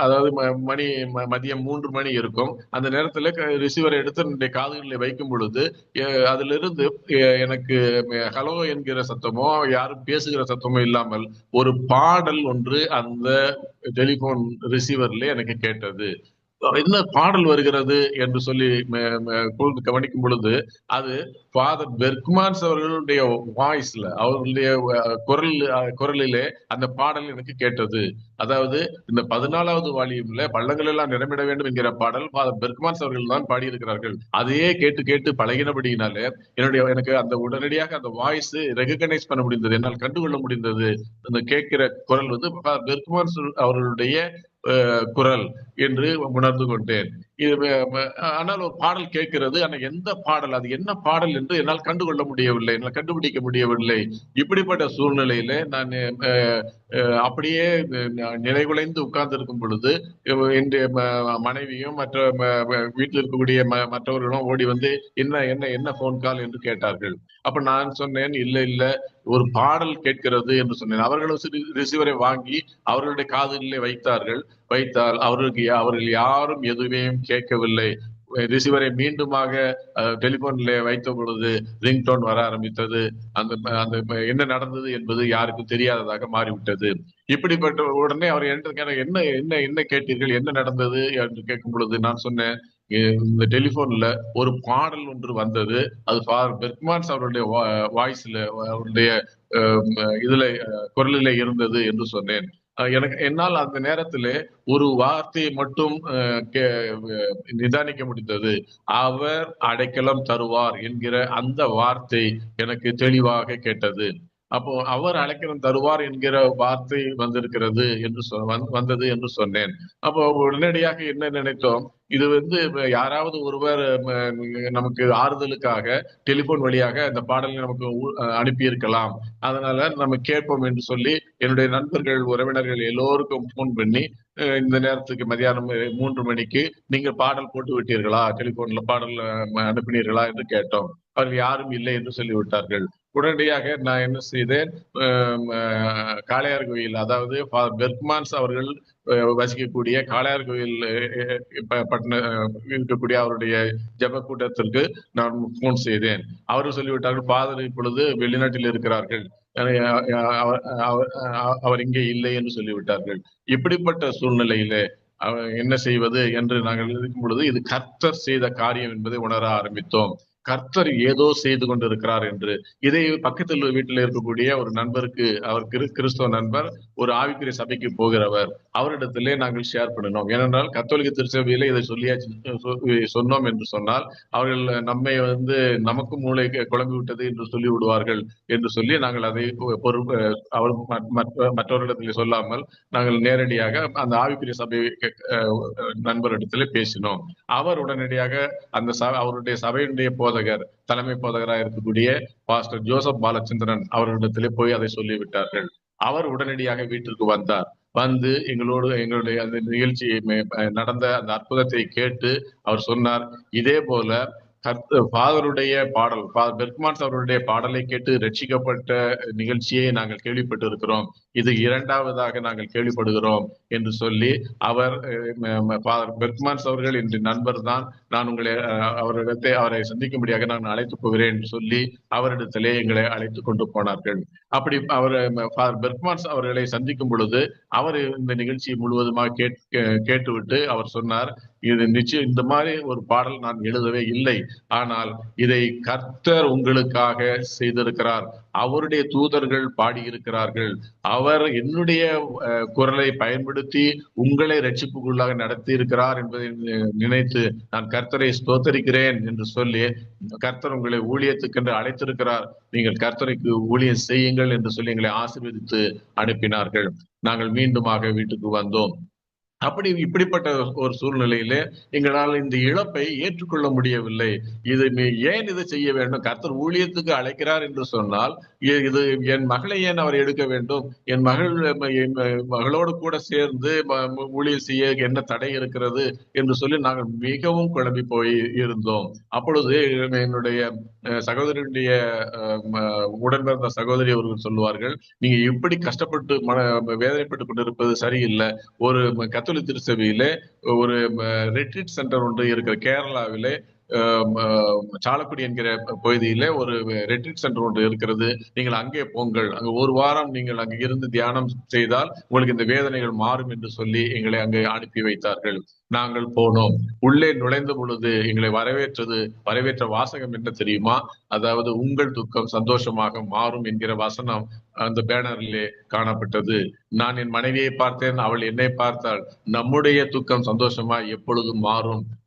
அதாவது மணி மதியம் 3 மணி இருக்கும். அந்த நேரத்துல ரிசீவரை எடுத்து என்னுடைய காதுகளில் வைக்கும் பொழுது அதுல இருந்து எனக்கு ஹலோ என்கிற சத்தமோ யாரும் பேசுகிற சத்தமோ இல்லாமல் ஒரு பாடல் ஒன்று அந்த டெலிபோன் ரிசீவர்ல எனக்கு கேட்டது. என்ன பாடல் வருகிறது என்று சொல்லி கவனிக்கும் பொழுது அது ஃபாதர் பெர்க்மான்ஸ் அவர்களுடைய வாய்ஸ்ல, அவர்களுடைய குரலிலே அந்த பாடல் எனக்கு கேட்டது. அதாவது இந்த 14வது வால்யூம்ல பள்ளங்கள் எல்லாம் நிரம்பிட வேண்டும் என்கிற பாடல் ஃபாதர் பெர்க்மான்ஸ் அவர்கள் தான் பாடியிருக்கிறார்கள். அதையே கேட்டு கேட்டு பழகினபடியினாலே எனக்கு அந்த உடனடியாக அந்த வாய்ஸ் ரெகக்னைஸ் பண்ண முடிந்தது, என்னால் கண்டுகொள்ள முடிந்தது. அந்த கேட்கிற குரல் வந்து பெர்க்மான்ஸ் அவர்களுடைய குரல் என்று உணர்ந்து கொண்டேன். ஆனால் ஒரு பாடல் கேட்கிறது, ஆனால் எந்த பாடல், அது என்ன பாடல் என்று என்னால் கண்டுகொள்ள முடியவில்லை, என்னால் கண்டுபிடிக்க முடியவில்லை. இப்படிப்பட்ட சூழ்நிலையில நான் அப்படியே நிலைகுலைந்து உட்கார்ந்து இருக்கும் பொழுது என்னுடைய மனைவியும் மற்ற வீட்டில் இருக்கக்கூடிய மற்றவர்களும் ஓடி வந்து என்ன என்ன என்ன போன் கால் என்று கேட்டார்கள். அப்ப நான் சொன்னேன், இல்ல ஒரு பாடல் கேட்கிறது என்று சொன்னேன். அவர்களும் ரிசீவரை வாங்கி அவர்களுடைய காதுகளிலே வைத்தால் அவர்கள் யாரும் எதுவுமே கேட்கவில்லை. ரிசீவரை மீண்டுமாக டெலிபோன்ல வைத்த பொழுது ரிங்டோன் வர ஆரம்பித்தது. அந்த என்ன நடந்தது என்பது யாருக்கும் தெரியாததாக மாறிவிட்டது. இப்படிப்பட்ட உடனே அவர் என்ன என்ன என்ன கேட்டீர்கள், என்ன நடந்தது என்று கேட்கும் பொழுது நான் சொன்னேன், இந்த டெலிபோன்ல ஒரு பாடல் ஒன்று வந்தது, அது ஃபாதர் பெர்க்மான்ஸ் அவருடைய வாய்ஸ்ல, அவருடைய இதுல குரலிலே இருந்தது என்று சொன்னேன். என்னால் அந்த நேரத்திலே ஒரு வார்த்தையை மட்டும் நிதானிக்க முடிந்தது. அவர் அடைக்கலம் தருவார் என்கிற அந்த வார்த்தை எனக்கு தெளிவாக கேட்டது. அப்போ அவர் அடைக்கலம் தருவார் என்கிற வார்த்தை வந்தது என்று சொன்னேன். அப்போ உடனடியாக என்ன நினைத்தோம், இது வந்து யாராவது ஒருவர் நமக்கு ஆறுதலுக்காக டெலிபோன் வழியாக அந்த பாடலை நமக்கு அனுப்பியிருக்கலாம், அதனால நம்ம கேட்போம் என்று சொல்லி என்னுடைய நண்பர்கள், உறவினர்கள் எல்லோருக்கும் போன் பண்ணி, இந்த நேரத்துக்கு மதியானம் 3 மணிக்கு நீங்க பாடல் போட்டு விட்டீர்களா, டெலிபோன்ல பாடல் அனுப்பினீர்களா என்று கேட்டோம். அவர்கள் யாரும் இல்லை என்று சொல்லிவிட்டார்கள். உடனடியாக நான் என்ன செய்தேன், காளையார் கோயில், அதாவது பெர்க்மான்ஸ் அவர்கள் வசிக்கக்கூடிய காளையார் கோயில் இருக்கக்கூடிய அவருடைய ஜப கூட்டத்திற்கு நான் போன் செய்தேன். அவர்கள் சொல்லிவிட்டார்கள், ஃபாதர் இப்பொழுது வெளிநாட்டில் இருக்கிறார்கள், அவர் இங்கே இல்லை என்று சொல்லிவிட்டார்கள். இப்படிப்பட்ட சூழ்நிலையில என்ன செய்வது என்று நாங்கள் இருக்கும் பொழுது இது கர்த்தர் செய்த காரியம் என்பதை உணர ஆரம்பித்தோம். கர்த்தர் ஏதோ செய்து கொண்டிருக்கிறார் என்று. இதை பக்கத்தில் வீட்டில் இருக்கக்கூடிய ஒரு நண்பருக்கு, அவர் கிறிஸ்தவ நண்பர், ஒரு ஆவிக்குரிய சபைக்கு போகிறவர், அவரிடத்திலே நாங்கள் ஷேர் பண்ணினோம். ஏனென்றால் கத்தோலிக்க திருச்சபையில இதை சொன்னோம் என்று சொன்னால் அவர்கள் நம்மை வந்து நமக்கும் மூளை குழம்பி விட்டது என்று சொல்லி விடுவார்கள் என்று சொல்லி நாங்கள் அதை அவர் மற்றவர்களிடத்திலே சொல்லாமல் நாங்கள் நேரடியாக அந்த ஆவிக்குரிய சபை நண்பரிடத்திலே பேசினோம். அவர் உடனடியாக அந்த அவருடைய சபையினுடைய போதகர், தலைமை போதகராக இருக்கக்கூடிய பாஸ்டர் ஜோசப் பாலச்சந்திரன் அவர்களிடத்திலே போய் அதை சொல்லிவிட்டார்கள். அவர் உடனடியாக வீட்டிற்கு வந்தார். வந்து எங்களுடைய அந்த நிகழ்ச்சி நடந்த அந்த அற்புதத்தை கேட்டு அவர் சொன்னார், இதே போல ஃபாதருடைய பாடல், பெர்க்மான்ஸ் அவருடைய பாடலை கேட்டு ரட்சிக்கப்பட்ட நிகழ்ச்சியை நாங்கள் கேள்விப்பட்டு இருக்கிறோம். இது இரண்டாவதாக நாங்கள் கேள்விப்படுகிறோம் என்று சொல்லி அவர் ஃபாதர் பெர்க்மான்ஸ் அவர்கள் என்ற நண்பர் தான், நான் உங்களை அவரை சந்திக்கும்படியாக நான் அழைத்து போகிறேன் என்று சொல்லி அவரிடத்திலே எங்களை அழைத்து கொண்டு போனார்கள். அப்படி அவர் ஃபாதர் பெர்க்மான்ஸ் அவர்களை சந்திக்கும் பொழுது அவர் இந்த நிகழ்ச்சியை முழுவதுமாக கேட்டுவிட்டு அவர் சொன்னார், இது நிச்சயம் இந்த மாதிரி ஒரு பாடல் நான் எழுதவே இல்லை, ஆனால் இதை கர்த்தர் உங்களுக்காக செய்திருக்கிறார், அவருடைய தூதர்கள் பாடியிருக்கிறார்கள், அவர் என்னுடைய குரலை பயன்படுத்தி உங்களை ரட்சிப்புக்குள்ளாக நடத்தி இருக்கிறார் என்பதை நினைத்து நான் கர்த்தரை ஸ்தோத்தரிக்கிறேன் என்று சொல்லி, கர்த்தர் உங்களை ஊழியத்துக்கென்று அழைத்திருக்கிறார், நீங்கள் கர்த்தருக்கு ஊழியம் செய்யுங்கள் என்று சொல்லி எங்களை ஆசீர்வதித்து அனுப்பினார்கள். நாங்கள் மீண்டுமாக வீட்டுக்கு வந்தோம். இப்படிப்பட்ட ஒரு சூழ்நிலையிலே எங்களால் இந்த இழப்பை ஏற்றுக்கொள்ள முடியவில்லை. ஏன் இதை செய்ய வேண்டும்? கர்த்தர் ஊழியத்துக்கு அழைக்கிறார் என்று சொன்னால் இது என் மகளை ஏன் அவர் எடுக்க வேண்டும்? என் மகளோடு கூட சேர்ந்து ஊழியம் செய்ய என்ன தடை இருக்கிறது என்று சொல்லி நாங்கள் மிகவும் குழம்பி போய் இருந்தோம். அப்பொழுது என்னுடைய சகோதரனுடைய உடன் பிறந்த சகோதரி அவர்கள் சொல்லுவார்கள், நீங்க இப்படி கஷ்டப்பட்டு வேதனைப்பட்டுக் கொண்டிருப்பது சரியில்லை. ஒரு கத்தோலிக்க திருச்சபையிலே ஒரு ரெட்ரீட் சென்டர் ஒன்று இருக்கிற கேரளாவிலே சாலக்குடி என்கிற பகுதியில ஒரு ரெட்ரீட் சென்டர் ஒன்று இருக்கிறது, நீங்கள் அங்கே போங்கள், அங்கு ஒரு வாரம் நீங்கள் அங்கு இருந்து தியானம் செய்தால் உங்களுக்கு இந்த வேதனைகள் மாறும் என்று சொல்லி எங்களை அங்கே அனுப்பி வைத்தார்கள். நாங்கள் போனோம். உள்ளே நுழைந்த பொழுது எங்களை வரவேற்ற வாசகம் என்ன தெரியுமா? அதாவது உங்கள் துக்கம் சந்தோஷமாக மாறும் என்கிற வசனம் அந்த பேனரிலே காணப்பட்டது. நான் என் மனைவியை பார்த்தேன், அவள் என்னை பார்த்தாள். நம்முடைய துக்கம் சந்தோஷமா எப்பொழுதும்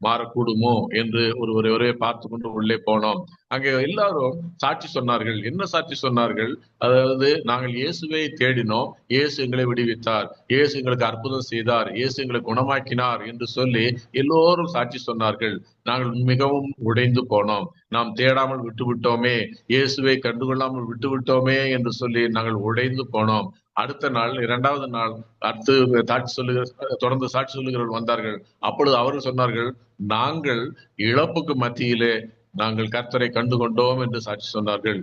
மாறக்கூடுமோ என்று ஒருவரை பார்த்து கொண்டு உள்ளே போனோம். அங்கே எல்லாரும் சாட்சி சொன்னார்கள். என்ன சாட்சி சொன்னார்கள்? அதாவது நாங்கள் இயேசுவை தேடினோம், இயேசு எங்களை விடுவித்தார், இயேசு எங்களுக்கு அற்புதம் செய்தார், இயேசு எங்களை குணமாக்கினார் என்று சொல்லி எல்லோரும் சாட்சி சொன்னார்கள். நாங்கள் மிகவும் உடைந்து போனோம். நாம் தேடாமல் விட்டுவிட்டோமே, இயேசுவை கண்டுகொள்ளாமல் விட்டுவிட்டோமே என்று சொல்லி நாங்கள் உடைந்து போனோம். அடுத்த நாள், 2வது நாள் அடுத்து தொடர்ந்து சாட்சி சொல்லுகிறவர்கள் வந்தார்கள். அப்பொழுது அவர்கள் சொன்னார்கள், நாங்கள் இழப்புக்கு மத்தியிலே நாங்கள் கர்த்தரை கண்டு கொண்டோம் என்று சாட்சி சொன்னார்கள்.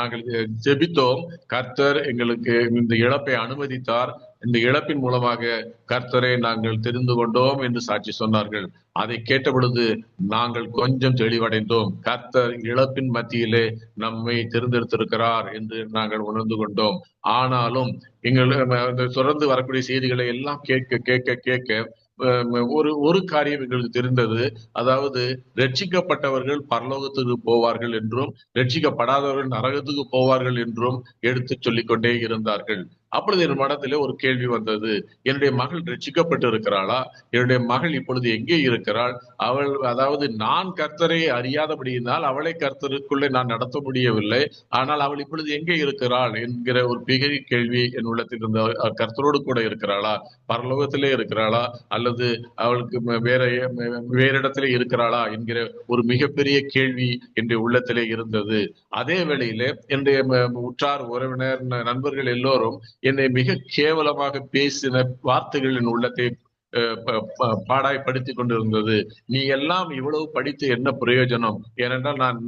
நாங்கள் ஜெபித்தோம், கர்த்தர் எங்களுக்கு இந்த இழப்பை அனுமதித்தார், இந்த இழப்பின் மூலமாக கர்த்தரை நாங்கள் தெரிந்து கொண்டோம் என்று சாட்சி சொன்னார்கள். அதை கேட்ட பொழுது நாங்கள் கொஞ்சம் தெளிவடைந்தோம். கர்த்தர் இழப்பின் மத்தியிலே நம்மை தேர்ந்தெடுத்திருக்கிறார் என்று நாங்கள் உணர்ந்து கொண்டோம். ஆனாலும் தொடர்ந்து வரக்கூடிய செய்திகளை எல்லாம் கேட்க ஒரு காரியம் எங்களுக்கு தெரிந்தது. அதாவது ரட்சிக்கப்பட்டவர்கள் பரலோகத்துக்கு போவார்கள் என்றும் ரட்சிக்கப்படாதவர்கள் நரகத்துக்கு போவார்கள் என்றும் எடுத்து சொல்லிக்கொண்டே இருந்தார்கள். அப்பொழுது என் மனத்திலே ஒரு கேள்வி வந்தது, என்னுடைய மகள் ரட்சிக்கப்பட்டு இருக்கிறாளா? என்னுடைய மகள் இப்பொழுது எங்கே இருக்கிறாள்? அதாவது நான் கர்த்தரை அறியாதபடியினால் அவளை கர்த்தருக்குள்ளே நான் நடத்த முடியவில்லை, ஆனால் அவள் இப்பொழுது எங்கே இருக்கிறாள் என்கிற ஒரு பெரிய கேள்வி என் உள்ளத்தில் இருந்த. கர்த்தரோடு கூட இருக்கிறாளா? பரலோகத்திலே இருக்கிறாளா? அல்லது அவளுக்கு வேற இடத்திலே இருக்கிறாளா என்கிற ஒரு மிகப்பெரிய கேள்வி என்னுடைய உள்ளத்திலே இருந்தது. அதே வேளையிலே என்னுடைய உற்றார் உறவினர் நண்பர்கள் எல்லோரும் என்னை மிக கேவலமாக பேசின வார்த்தைகள் என் உள்ளத்தை பாடாய்படுத்தி கொண்டிருந்தது. நீ எல்லாம் இவ்வளவு படித்து என்ன பிரயோஜனம்? ஏனென்றால் நான்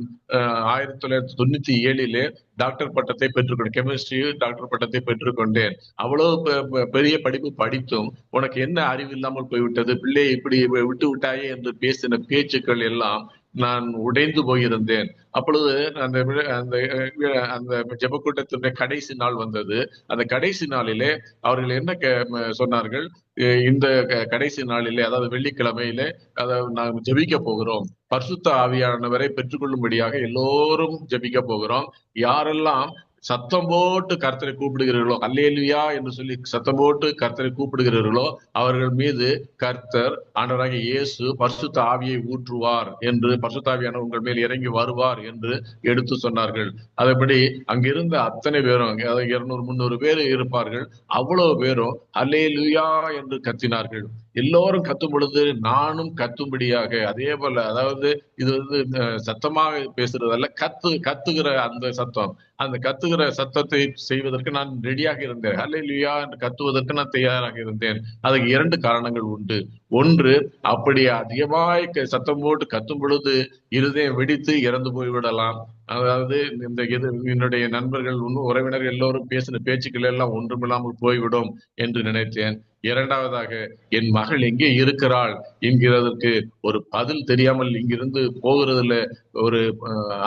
1997 டாக்டர் பட்டத்தை பெற்றுக்கொண்டேன், கெமிஸ்ட்ரி டாக்டர் பட்டத்தை பெற்றுக்கொண்டேன். அவ்வளவு பெரிய படிப்பு படித்தும் உனக்கு என்ன அறிவு இல்லாமல் போய்விட்டது, பிள்ளையை இப்படி விட்டு விட்டாயே என்று பேசின பேச்சுக்கள் எல்லாம் நான் உடைந்து போயிருந்தேன். அப்பொழுது அந்த அந்த ஜெபக்கூட்டத்தினுடைய கடைசி நாள் வந்தது. அந்த கடைசி நாளிலே அவர்கள் என்ன சொன்னார்கள், இந்த கடைசி நாளிலே, அதாவது வெள்ளிக்கிழமையிலே, அதாவது நாங்கள் ஜெபிக்க போகிறோம், பரிசுத்த ஆவியானவரை பெற்றுக்கொள்ளும்படியாக எல்லோரும் ஜெபிக்க போகிறோம். யாரெல்லாம் சத்தம் போட்டு கர்த்தரை கூப்பிடுகிறீர்களோ, அல்லேலூயா என்று சொல்லி சத்தம் போட்டு கர்த்தரை கூப்பிடுகிறீர்களோ அவர்கள் மீது கர்த்தர் ஆண்டவராகிய இயேசு பரிசுத்த ஆவியை ஊற்றுவார் என்று, பரிசுத்த ஆவியானவர் உங்கள் மேல் இறங்கி வருவார் என்று எடுத்து சொன்னார்கள். அதன்படி அங்கிருந்த அத்தனை பேரும், 200-300 பேர் இருப்பார்கள், அவ்வளவு பேரும் அல்லேலூயா என்று கத்தினார்கள். எல்லோரும் கத்தும் பொழுது நானும் கத்தும்படியாக, அதே போல அதாவது இது வந்து சத்தமாக பேசுறதல்ல, கத்துகிற அந்த சத்தம், அந்த கத்துகிற சத்தத்தை செய்வதற்கு நான் ரெடியாக இருந்தேன். ஹல்லேலூயா என்று கத்துவதற்கு நான் தயாராக இருந்தேன். அதுக்கு 2 காரணங்கள் உண்டு. ஒன்று, அப்படி அதிகமாய் சத்தம் போட்டு கத்தும் பொழுது இருதயம் வெடித்து இறந்து போய்விடலாம். அதாவது இந்த என்னுடைய நண்பர்கள், உறவினர்கள் எல்லோரும் பேசின பேச்சுக்கள் எல்லாம் ஒன்றுமில்லாமல் போய்விடும் என்று நினைத்தேன். இரண்டாவதாக, என் மகள் எங்கே இருக்கிறாள் என்கிறதற்கு ஒரு பதில் தெரியாமல் இங்கிருந்து போகிறதுல ஒரு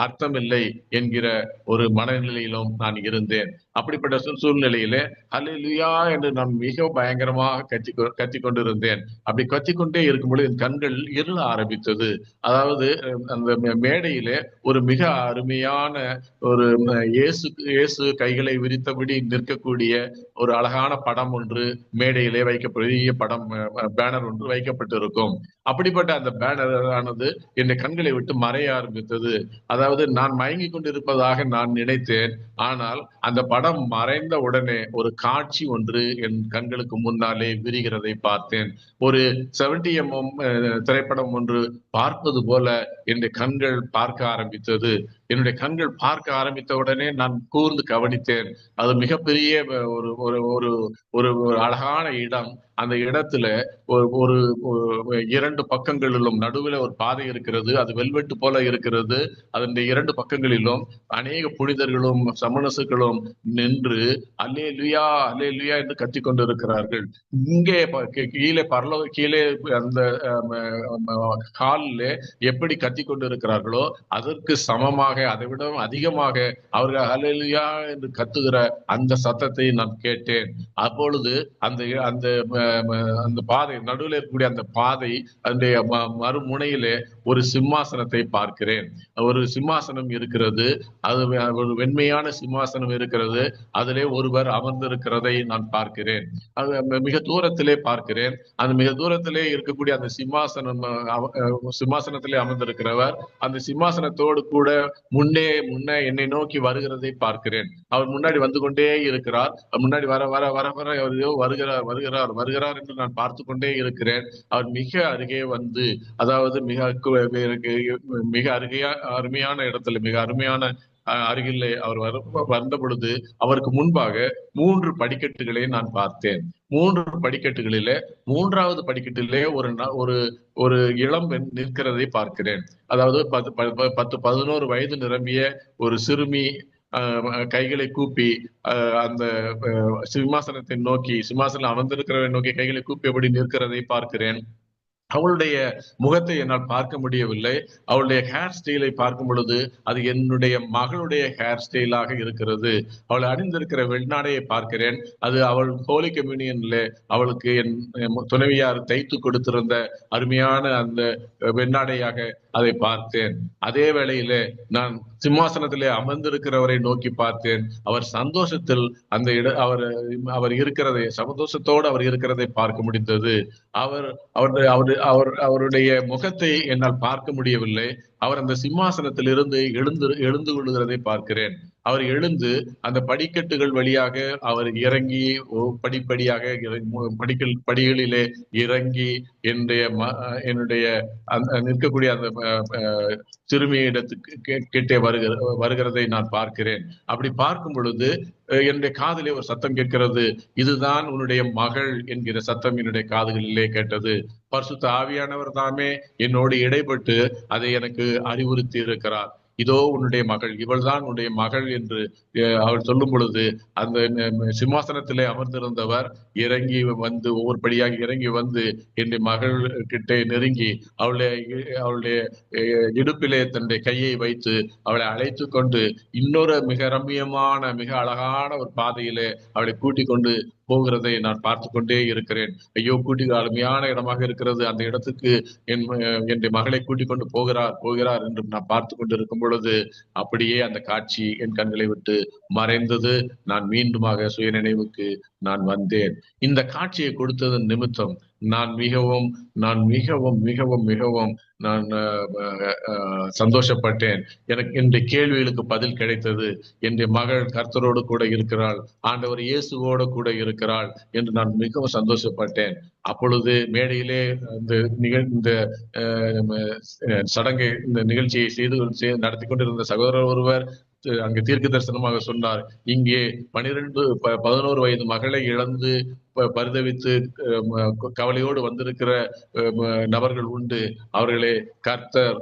அர்த்தம் இல்லை என்கிற ஒரு மனநிலையிலும் நான் இருந்தேன். அப்படிப்பட்ட சூழ்நிலையிலே ஹல்லேலூயா என்று நான் மிக பயங்கரமாக கத்திக் கொண்டிருந்தேன். அப்படி கத்திக்கொண்டே இருக்கும்பொழுது என் கண்கள் இருள ஆரம்பித்தது. அதாவது அந்த மேடையிலே ஒரு மிக அருமையான ஒரு இயேசு கைகளை விரித்தபடி நிற்கக்கூடிய ஒரு அழகான படம் ஒன்று மேடையிலே பெரிய படம், பேனர் ஒன்று வைக்கப்பட்டிருக்கும். அப்படிப்பட்ட அந்த பேனர் ஆனது என்னை கண்களை விட்டு மறைய ஆரம்பித்தது. அதாவது நான் மயங்கி கொண்டிருப்பதாக நான் நினைத்தேன். ஆனால் அந்த படம் மறைந்த உடனே ஒரு காட்சி ஒன்று என் கண்களுக்கு முன்னாலே விரிகிறதை பார்த்தேன். ஒரு 70mm திரைப்படம் ஒன்று பார்ப்பது போல என்னுடைய கண்கள் பார்க்க ஆரம்பித்தது. என்னுடைய கண்கள் பார்க்க ஆரம்பித்த உடனே நான் கூர்ந்து கவனித்தேன். அது மிகப்பெரிய ஒரு ஒரு ஒரு ஒரு அழகான இடம். அந்த இடத்துல ஒரு 2 பக்கங்களிலும் நடுவில் ஒரு பாதை இருக்கிறது. அது வெல்வெட்டு போல இருக்கிறது. அதனுடைய 2 பக்கங்களிலும் அநேக புனிதர்களும் சமணசுகளும் நின்று அல்லேலூயா அல்லேலூயா என்று கத்திக் கொண்டிருக்கிறார்கள். இங்கே கீழே அந்த ஹாலில் எப்படி கத்திக் கொண்டிருக்கிறார்களோ அதற்கு சமமாக, அதை விட அதிகமாக அவர்கள் அல்லேலூயா என்று கத்துகிற அந்த சத்தத்தை நான் கேட்டேன். அப்பொழுது அந்த அந்த அந்த பாதை நடுவில் இருக்கக்கூடிய அந்த பாதை, அந்த மறுமுனையிலே ஒரு சிம்மாசனத்தை பார்க்கிறேன். ஒரு சிம்மாசனம் இருக்கிறது. அது ஒரு வெண்மையான சிம்மாசனம் இருக்கிறது. அதிலே ஒருவர் அமர்ந்திருக்கிறதை நான் பார்க்கிறேன். அது மிக தூரத்திலே பார்க்கிறேன். அந்த மிக தூரத்திலே இருக்கக்கூடிய அந்த சிம்மாசனத்திலே அமர்ந்திருக்கிறவர் அந்த சிம்மாசனத்தோடு கூட முன்னே என்னை நோக்கி வருகிறதை பார்க்கிறேன். அவர் முன்னாடி வந்து கொண்டே இருக்கிறார். முன்னாடி வர வர வர வர வருகிறார் வருகிறார் வருகிறார் என்று நான் பார்த்து கொண்டே இருக்கிறேன். அவர் மிக அருகே வந்து, அதாவது மிக அருமையான இடத்துல, மிக அருமையான அருகிலே அவர் வந்த பொழுது அவருக்கு முன்பாக 3 படிக்கட்டுகளை நான் பார்த்தேன். 3 படிக்கட்டுகளிலே 3வது படிக்கட்டிலே ஒரு இளம் பெண் நிற்கிறதை பார்க்கிறேன். அதாவது 10-11 வயது நிரம்பிய ஒரு சிறுமி கைகளை கூப்பி அந்த சிம்மாசனத்தை நோக்கி, சிம்மாசனம் அமர்ந்திருக்கிறவரை நோக்கி கைகளை கூப்பி எப்படி நிற்கிறதை பார்க்கிறேன். அவளுடைய முகத்தை என்னால் பார்க்க முடியவில்லை. அவளுடைய ஹேர் ஸ்டைலை பார்க்கும் பொழுது அது என்னுடைய மகளுடைய ஹேர் ஸ்டைலாக இருக்கிறது. அவள் அணிந்திருக்கிற வெண்ணாடையை பார்க்கிறேன். அது அவள் ஹோலி கம்யூனியன்ல அவளுக்கு என் துணைவியார் தைத்து கொடுத்திருந்த அருமையான அந்த வெண்ணாடையாக அதை பார்த்தேன். அதே வேளையிலே நான் சிம்மாசனத்திலே அமர்ந்திருக்கிறவரை நோக்கி பார்த்தேன். அவர் சந்தோஷத்தில் அந்த அவர் இருக்கிறதை, சந்தோஷத்தோடு அவர் இருக்கிறதை பார்க்க முடிந்தது. அவருடைய முகத்தை என்னால் பார்க்க முடியவில்லை. அவர் அந்த சிம்மாசனத்தில் இருந்து எழுந்து கொள்கிறதை பார்க்கிறேன். அவர் எழுந்து அந்த படிக்கட்டுகள் வழியாக அவர் இறங்கி படிப்படியாக படிகளிலே இறங்கி என்னுடைய நிற்கக்கூடிய அந்த சிறுமியிடத்துக்கு கிட்டே வருகிறதை நான் பார்க்கிறேன். அப்படி பார்க்கும் பொழுது என்னுடைய காதிலே ஒரு சத்தம் கேட்கிறது. இதுதான் உன்னுடைய மகள் என்கிற சத்தம் என்னுடைய காதுகளிலே கேட்டது. பரிசுத்த ஆவியானவர் தாமே என்னோடு இடைப்பட்டு அதை எனக்கு அறிவுறுத்தி இருக்கிறார். இதோ உன்னுடைய மகள், இவள்தான் உன்னுடைய மகள் என்று அவள் சொல்லும் பொழுது அந்த சிம்மாசனத்திலே அமர்ந்திருந்தவர் இறங்கி வந்து, ஒவ்வொரு படியாக இறங்கி வந்து என்னுடைய மகள் கிட்டே நெருங்கி அவளுடைய இடுப்பிலே தன்னுடைய கையை வைத்து அவளை அழைத்து கொண்டு இன்னொரு மிக ரம்மியமான, மிக அழகான ஒரு பாதையிலே அவளை கூட்டிக் கொண்டு போகிறதை நான் பார்த்து கொண்டே இருக்கிறேன். ஐயோ, அருமையான இடமாக இருக்கிறது. அந்த இடத்துக்கு என்னுடைய மகளை கூட்டிக் கொண்டு போகிறார் என்று நான் பார்த்து கொண்டு இருக்கும் பொழுது அப்படியே அந்த காட்சி என் கண்களை விட்டு மறைந்தது. நான் மீண்டுமாக சுய நினைவுக்கு நான் வந்தேன். இந்த காட்சியை கொடுத்ததன் நிமித்தம் நான் மிகவும் நான் மிகவும் மிகவும் மிகவும் நான் சந்தோஷப்பட்டேன். எனக்கு இந்த கேள்விகளுக்கு பதில் கிடைத்தது. என் மகள் கர்த்தரோடு கூட இருக்கிறாள், ஆண்டவர் இயேசுவோடு கூட இருக்கிறாள் என்று நான் மிகவும் சந்தோஷப்பட்டேன். அப்பொழுது மேடையிலே இந்த சடங்கை, இந்த நிகழ்ச்சியை நடத்தி கொண்டிருந்த சகோதரர் ஒருவர் அங்கு தீர்க்க தரிசனமாக சொன்னார், இங்கே 11 வயது மகளை இழந்து பரிதவித்து கவலையோடு வந்திருக்கிற நபர்கள் உண்டு. அவர்களே கர்த்தர்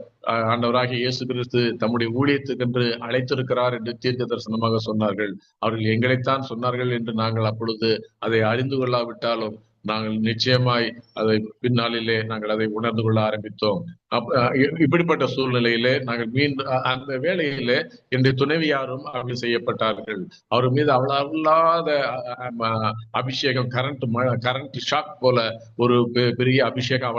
ஆண்டவராகிய இயேசு கிறிஸ்து தம்முடைய ஊழியத்துக்கென்று அழைத்திருக்கிறார் என்று தீர்க்க தரிசனமாக சொன்னார்கள். அவர்கள் எங்களைத்தான் சொன்னார்கள் என்று நாங்கள் அப்பொழுது அதை அறிந்து கொள்ளாவிட்டாலும் நாங்கள் நிச்சயமாய் அதை பின்னாளிலே நாங்கள் அதை உணர்ந்து கொள்ள ஆரம்பித்தோம். இப்படிப்பட்ட சூழ்நிலையிலே நாங்கள் மீண்டும் அந்த வேளையிலே என்னுடைய துணைவியாரும் அவர்கள் செய்யப்பட்டார்கள். அவர் மீது அவ்வளவாத அபிஷேகம், கரண்ட் ஷாக் போல ஒரு பெரிய அபிஷேகம்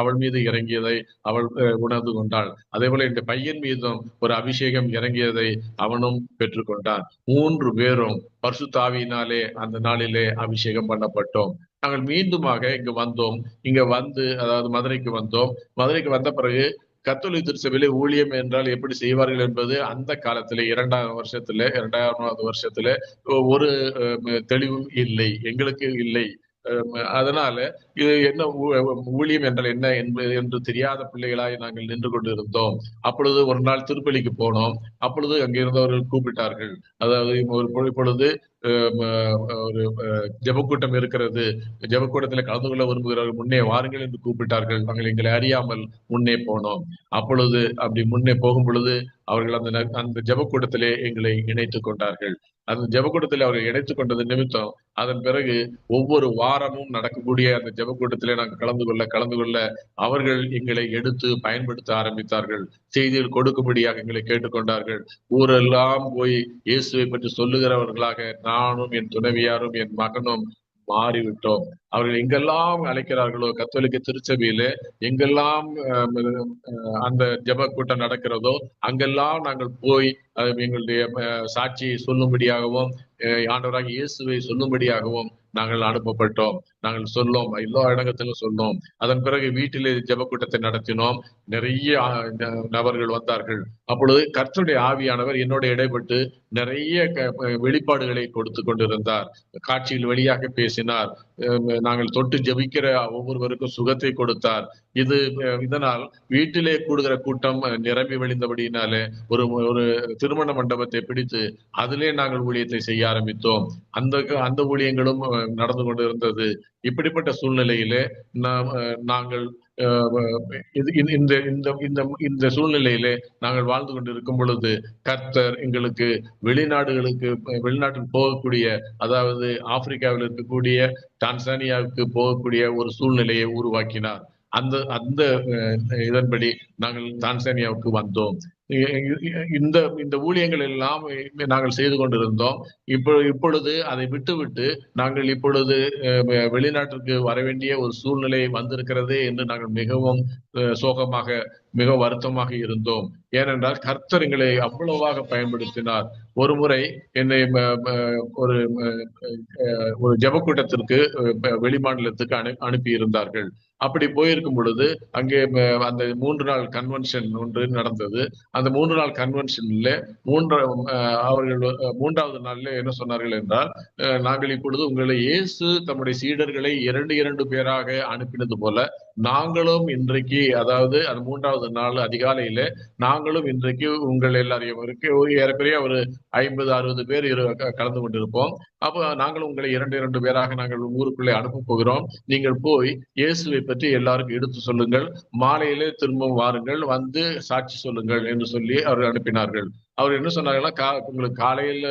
அவள் மீது இறங்கியதை அவள் உணர்ந்து கொண்டாள். அதே போல இந்த பையன் மீதும் ஒரு அபிஷேகம் இறங்கியதை அவனும் பெற்றுக்கொண்டான். 3 பேரும் பரிசுத்தாவியினாலே அந்த நாளிலே அபிஷேகம் பண்ணப்பட்டோம். நாங்கள் மீண்டுமாக இங்கு வந்தோம். இங்க வந்து, அதாவது மதுரைக்கு வந்தோம். மதுரைக்கு வந்த பிறகு கத்தோலிக்க திருச்சபையிலே ஊழியம் என்றால் எப்படி செய்வார்கள் என்பது அந்த காலத்திலே 2000வது வருஷத்துல ஒரு தெளிவும் இல்லை, எங்களுக்கு இல்லை. அதனால இது என்ன ஊழியம் என்றால் என்ன என்று தெரியாத பிள்ளைகளாய் நாங்கள் நின்று கொண்டிருந்தோம். அப்பொழுது ஒரு நாள் திருப்பலிக்கு போனோம். அப்பொழுது அங்கிருந்தவர்கள் கூப்பிட்டார்கள், அதாவது இப்பொழுது ஒரு ஜெபக்கூட்டம் இருக்கிறது, ஜெபக்கூட்டத்தில் கலந்து கொள்ள விரும்புகிறவர்கள் முன்னே வாருங்கள் என்று கூப்பிட்டார்கள். நாங்கள் எங்களை அறியாமல் முன்னே போனோம். அப்பொழுது அப்படி முன்னே போகும் பொழுது அவர்கள் அந்த ஜெபக்கூட்டத்திலே எங்களை இணைத்துக் கொண்டார்கள். அந்த ஜெபக்கூட்டத்தில் அவர்கள் இணைத்துக் கொண்டது நிமித்தம் அதன் பிறகு ஒவ்வொரு வாரமும் நடக்கக்கூடிய அந்த ஜெபக்கூட்டத்திலே நாங்கள் கலந்து கொள்ள அவர்கள் எங்களை எடுத்து பயன்படுத்த ஆரம்பித்தார்கள். செய்திகள் கொடுக்கும்படியாக எங்களை கேட்டுக்கொண்டார்கள். ஊரெல்லாம் போய் இயேசுவை பற்றி சொல்லுகிறவர்களாக நானும் என் துணைவியாரும் என் மகனும் மாறிவிட்டோம். அவர்கள் எங்கெல்லாம் அழைக்கிறார்களோ, கத்தோலிக்க திருச்சபையிலே எங்கெல்லாம் அந்த ஜெப கூட்டம் நடக்கிறதோ அங்கெல்லாம் நாங்கள் போய் எங்களுடைய சாட்சியை சொல்லும்படியாகவும் ஆண்டவராக இயேசுவை சொல்லும்படியாகவும் நாங்கள் அனுப்பப்பட்டோம். நாங்கள் சொன்னோம், எல்லா இடத்திலும் சொன்னோம். அதன் பிறகு வீட்டிலே ஜெப கூட்டத்தை நடத்தினோம். நிறைய நபர்கள் வந்தார்கள். அப்பொழுது கர்த்தருடைய ஆவியானவர் என்னோட இடைப்பட்டு நிறைய வெளிப்பாடுகளை கொடுத்து கொண்டிருந்தார். காட்சியில் வழியாக பேசினார். நாங்கள் தொட்டு ஜெபிக்கிற ஒவ்வொருவருக்கும் சுகத்தை கொடுத்தார். இதனால் வீட்டிலே கூடுகிற கூட்டம் நிரம்பி வழிந்தபடியினாலே ஒரு திருமண மண்டபத்தை பிடித்து அதிலே நாங்கள் ஊழியத்தை செய்ய ஆரம்பித்தோம். அந்த ஊழியங்களும் நடந்து கொண்டு இருந்தது. இப்படிப்பட்ட சூழ்நிலையிலே நாங்கள் இந்த சூழ்நிலையிலே நாங்கள் வாழ்ந்து கொண்டிருக்கும் பொழுது கர்த்தர் எங்களுக்கு வெளிநாட்டுக்கு போகக்கூடிய, அதாவது ஆப்பிரிக்காவில் இருக்கக்கூடிய டான்சானியாவுக்கு போகக்கூடிய ஒரு சூழ்நிலையை உருவாக்கினார். அந்த இதன்படி நாங்கள் டான்சானியாவுக்கு வந்தோம். இந்த ஊழியங்கள் எல்லாம் நாங்கள் செய்து கொண்டிருந்தோம். இப்பொழுது அதை விட்டுவிட்டு நாங்கள் இப்பொழுது வெளிநாட்டிற்கு வர வேண்டிய ஒரு சூழ்நிலை வந்திருக்கிறது என்று நாங்கள் மிகவும் சோகமாக, மிக வருத்தமாக இருந்தோம். ஏனென்றால் கர்த்தர் எங்களை அவ்வளவாக பயன்படுத்தினார். ஒரு முறை என்னை ஒரு ஜெபக்கூட்டத்திற்கு வெளிமாநிலத்துக்கு அனுப்பி இருந்தார்கள். அப்படி போயிருக்கும் பொழுது அங்கே அந்த 3 நாள் கன்வென்ஷன் ஒன்று நடந்தது. அந்த 3 நாள் கன்வென்ஷன்ல அவர்கள் 3வது நாள்ல என்ன சொன்னார்கள் என்றால், நாங்கள் இப்பொழுது உங்களை இயேசு தம்முடைய சீடர்களை 2 பேராக அனுப்பினது போல நாங்களும் இன்றைக்கு, அதாவது அந்த 3வது நாள் அதிகாலையில நாங்களும் இன்றைக்கு உங்கள் எல்லாரையும் ஏறக்குறைய ஒரு 50-60 பேர் கலந்து கொண்டிருப்போம். அப்போ நாங்களும் உங்களை 2 பேராக நாங்கள் ஊருக்குள்ளே அனுப்ப போகிறோம். நீங்கள் போய் இயேசுவை பற்றி எல்லாருக்கும் எடுத்து சொல்லுங்கள். மாலையிலே திரும்பவும் வாருங்கள், வந்து சாட்சி சொல்லுங்கள் என்று சொல்லி அவர்கள் அனுப்பினார்கள். அவர் என்ன சொன்னாங்கன்னா, உங்களுக்கு காலையில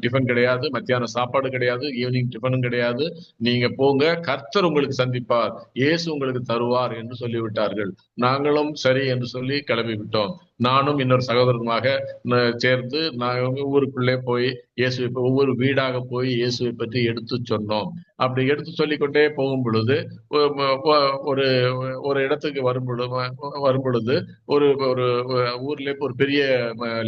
டிஃபன் கிடையாது, மத்தியானம் சாப்பாடு கிடையாது, ஈவினிங் டிஃபனும் கிடையாது. நீங்க போங்க, கர்த்தர் உங்களுக்கு சந்திப்பார், இயேசு உங்களுக்கு தருவார் என்று சொல்லிவிட்டார்கள். நாங்களும் சரி என்று சொல்லி கிளம்பி விட்டோம். நானும் இன்னொரு சகோதரனுமாக சேர்ந்து நாங்கள் ஊருக்குள்ளே போய் இயேசுவை ஒவ்வொரு வீடாக போய் இயேசுவை பற்றி எடுத்து சொன்னோம். அப்படி எடுத்து சொல்லிக்கொண்டே போகும் பொழுது ஒரு ஒரு இடத்துக்கு வரும் பொழுது ஒரு ஒரு ஊர்ல ஒரு பெரிய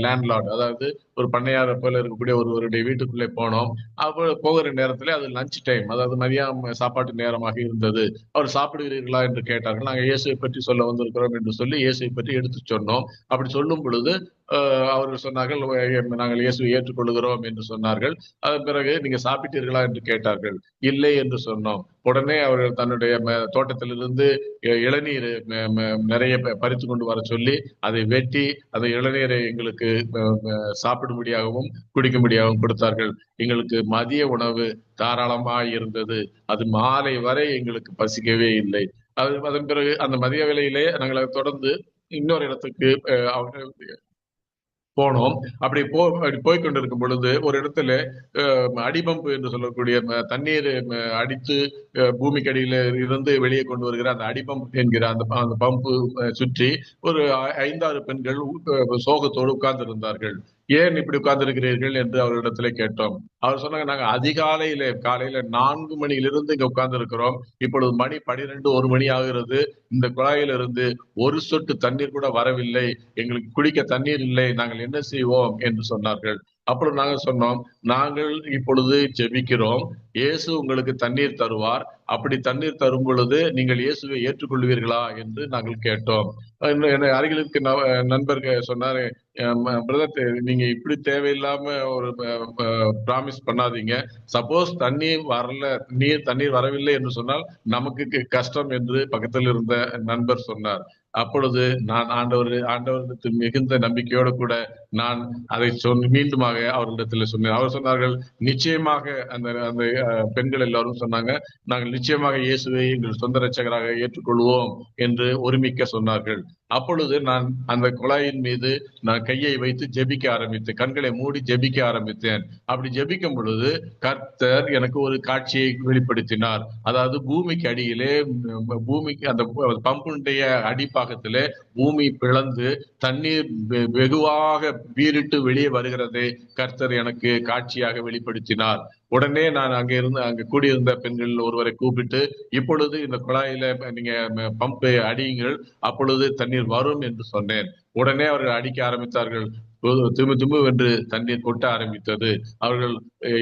லேண்ட்லார்ட், அதாவது ஒரு பண்ணையார போல இருக்கக்கூடிய ஒருவருடைய வீட்டுக்குள்ளே போனோம். அப்போ போகிற நேரத்துல அது லஞ்ச் டைம், அதாவது மதியம் சாப்பாட்டு நேரமாக இருந்தது. அவர் சாப்பிடுகிறீர்களா என்று கேட்டார்கள். நாங்கள் இயேசுவை பற்றி சொல்ல வந்திருக்கிறோம் என்று சொல்லி இயேசுவை பற்றி எடுத்து சொன்னோம். அப்படி சொல்லும் பொழுது அவர்கள் சொன்னார்கள், நாங்கள் இயேசுவை ஏற்றுக்கொள்கிறோம் என்று சொன்னார்கள். அதன் பிறகு நீங்க சாப்பிட்டீர்களா என்று கேட்டார்கள். இல்லை என்று சொன்னோம். உடனே அவர்கள் தன்னுடைய தோட்டத்திலிருந்து இளநீர் நிறைய பறித்து கொண்டு வர சொல்லி அதை வெட்டி அந்த இளநீரை எங்களுக்கு சாப்பிடும்படியாகவும் குடிக்கும்படியாகவும் கொடுத்தார்கள். எங்களுக்கு மதிய உணவு தாராளமாய் இருந்தது. அது மாலை வரை எங்களுக்கு பசிக்கவே இல்லை. அதன் பிறகு அந்த மதிய வேளையிலே நாங்கள் தொடர்ந்து இன்னொரு இடத்துக்கு போனோம். அப்படி போய் கொண்டிருக்கும் பொழுது ஒரு இடத்துல அடிபம்பு என்று சொல்லக்கூடிய தண்ணீர் அடித்து பூமிக்கு அடியில இருந்து வெளியே கொண்டு வருகிற அந்த அடிபம்ப் என்கிற அந்த பம்பு சுற்றி ஒரு 5-6 பெண்கள் சோகத்தோடு உட்கார்ந்து இருந்தார்கள். ஏன் இப்படி உட்கார்ந்து இருக்கிறீர்கள் என்று அவர்களிடத்துல கேட்டோம். அவர் சொன்னாங்க, நாங்க காலையில 4 மணியிலிருந்து இங்க உட்கார்ந்து இருக்கிறோம். இப்பொழுது மணி 12, 1 மணி ஆகிறது. இந்த குழாயிலிருந்து ஒரு சொட்டு தண்ணீர் கூட வரவில்லை. எங்களுக்கு குடிக்க தண்ணீர் இல்லை. நாங்கள் என்ன செய்வோம் என்று சொன்னார்கள். அப்புறம் நாங்க சொன்னோம், நாங்கள் இப்பொழுது ஜெபிக்கிறோம். இயேசு உங்களுக்கு தண்ணீர் தருவார். அப்படி தண்ணீர் தரும் பொழுது நீங்கள் இயேசுவை ஏற்றுக்கொள்வீர்களா என்று நாங்கள் கேட்டோம். அருகில் இருக்க நண்பர்கள் சொன்னாரு, பிரதர், நீங்க இப்படி தேவையில்லாம ஒரு ப்ராமிஸ் பண்ணாதீங்க. சப்போஸ் தண்ணீர் வரவில்லை என்று சொன்னால் நமக்கு கஷ்டம் என்று பக்கத்தில் இருந்த நண்பர் சொன்னார். அப்பொழுது நான் ஆண்டவருக்கு மிகுந்த நம்பிக்கையோடு கூட நான் அதை மீண்டுமாக அவர்களிடத்தில் சொன்னேன். அவர் சொன்னார்கள், நிச்சயமாக அந்த அந்த பெண்கள் எல்லாரும் சொன்னாங்க, நாங்கள் நிச்சயமாக இயேசுவை எங்கள் சொந்த ரட்சகராக ஏற்றுக்கொள்வோம் என்று ஒருமிக்க சொன்னார்கள். அப்பொழுது நான் அந்த குழாயின் மீது நான் கையை வைத்து ஜெபிக்க ஆரம்பித்தேன். கண்களை மூடி ஜெபிக்க ஆரம்பித்தேன். அப்படி ஜெபிக்கும் பொழுது கர்த்தர் எனக்கு ஒரு காட்சியை வெளிப்படுத்தினார். அதாவது பூமிக்கு அடியிலே பூமிக்கு அந்த பம்புடைய அடிப்பாகத்திலே பூமி பிளந்து தண்ணீர் வெகுவாக வீறிட்டு வெளியே வருகிறதை கர்த்தர் எனக்கு காட்சியாக வெளிப்படுத்தினார். உடனே நான் அங்க கூடியிருந்த பெண்கள் ஒருவரை கூப்பிட்டு, இப்பொழுது இந்த குழாயில நீங்க பம்பை அடியுங்கள், அப்பொழுது தண்ணீர் வரும் என்று சொன்னேன். உடனே அவர்கள் அடிக்க ஆரம்பித்தார்கள். திம்பு என்று தண்ணீர் கொட்ட ஆரம்பித்தது. அவர்கள்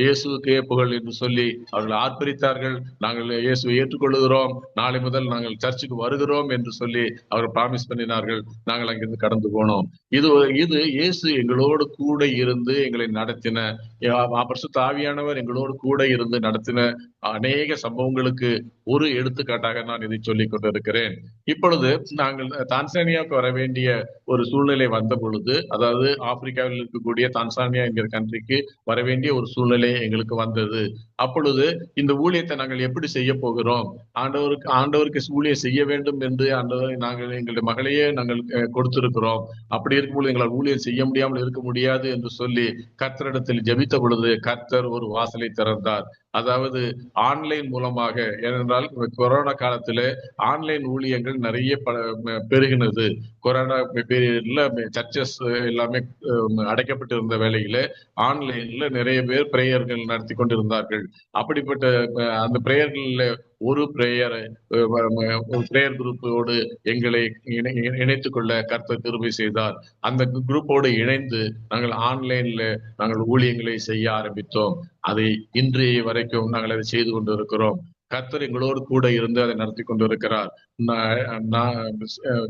இயேசுக்கே புகழ் என்று சொல்லி அவர்கள் ஆர்ப்பரித்தார்கள். நாங்கள் இயேசுவை ஏற்றுக்கொள்கிறோம், நாளை முதல் நாங்கள் சர்ச்சுக்கு வருகிறோம் என்று சொல்லி அவர்கள் ப்ராமிஸ் பண்ணினார்கள். நாங்கள் அங்கிருந்து கடந்து போனோம். இது இயேசு எங்களோடு கூட இருந்து எங்களை நடத்தின, பரிசுத்த ஆவியானவர் எங்களோடு கூட இருந்து நடத்தின அநேக சம்பவங்களுக்கு ஒரு எடுத்துக்காட்டாக நான் இதை சொல்லிக் கொண்டிருக்கிறேன். இப்பொழுது நாங்கள் தான்சானியாவுக்கு வர வேண்டிய ஒரு சூழ்நிலை வந்த பொழுது, அதாவது ஆப்பிரிக்காவில் இருக்கக்கூடிய தான்சானியா என்கிற கண்ட்ரிக்கு வர வேண்டிய ஒரு சூழ்நிலை எங்களுக்கு வந்தது. அப்பொழுது இந்த ஊழியத்தை நாங்கள் எப்படி செய்ய போகிறோம்? ஆண்டவருக்கு ஊழியம் செய்ய வேண்டும் என்று நாங்கள் எங்களுடைய மகளையே நாங்கள் கொடுத்திருக்கிறோம். அப்படி இருக்கும்பொழுது எங்களால் ஊழியம் செய்ய முடியாமல் இருக்க முடியாது என்று சொல்லி கர்த்தரிடத்தில் ஜெபித்த பொழுது கர்த்தர் ஒரு வாசலை திறந்தார். அதாவது ஆன்லைன் மூலமாக, ஏனென்றால் கொரோனா காலத்துல ஆன்லைன் ஊழியங்கள் நிறைய பெருகினது. கொரோனா பீரியட்ல சர்ச்சஸ் எல்லாமே அடைக்கப்பட்டு இருந்த வேளையில ஆன்லைன்ல நிறைய பேர் பிரேயர்கள் நடத்தி கொண்டிருந்தார்கள். அப்படிப்பட்ட அந்த பிரேயர்கள்ல ஒரு பிரேயர் குரூப்போடு எங்களை இணைத்துக் கொள்ள கர்த்தர் கிருபை செய்தார். அந்த குரூப்போடு இணைந்து நாங்கள் ஆன்லைன்ல நாங்கள் ஊழியங்களை செய்ய ஆரம்பித்தோம். அதை இன்றைய வரைக்கும் நாங்கள் அதை செய்து கொண்டு இருக்கிறோம். கர்த்தர் எங்களோடு கூட இருந்து அதை நடத்தி கொண்டிருக்கிறார்.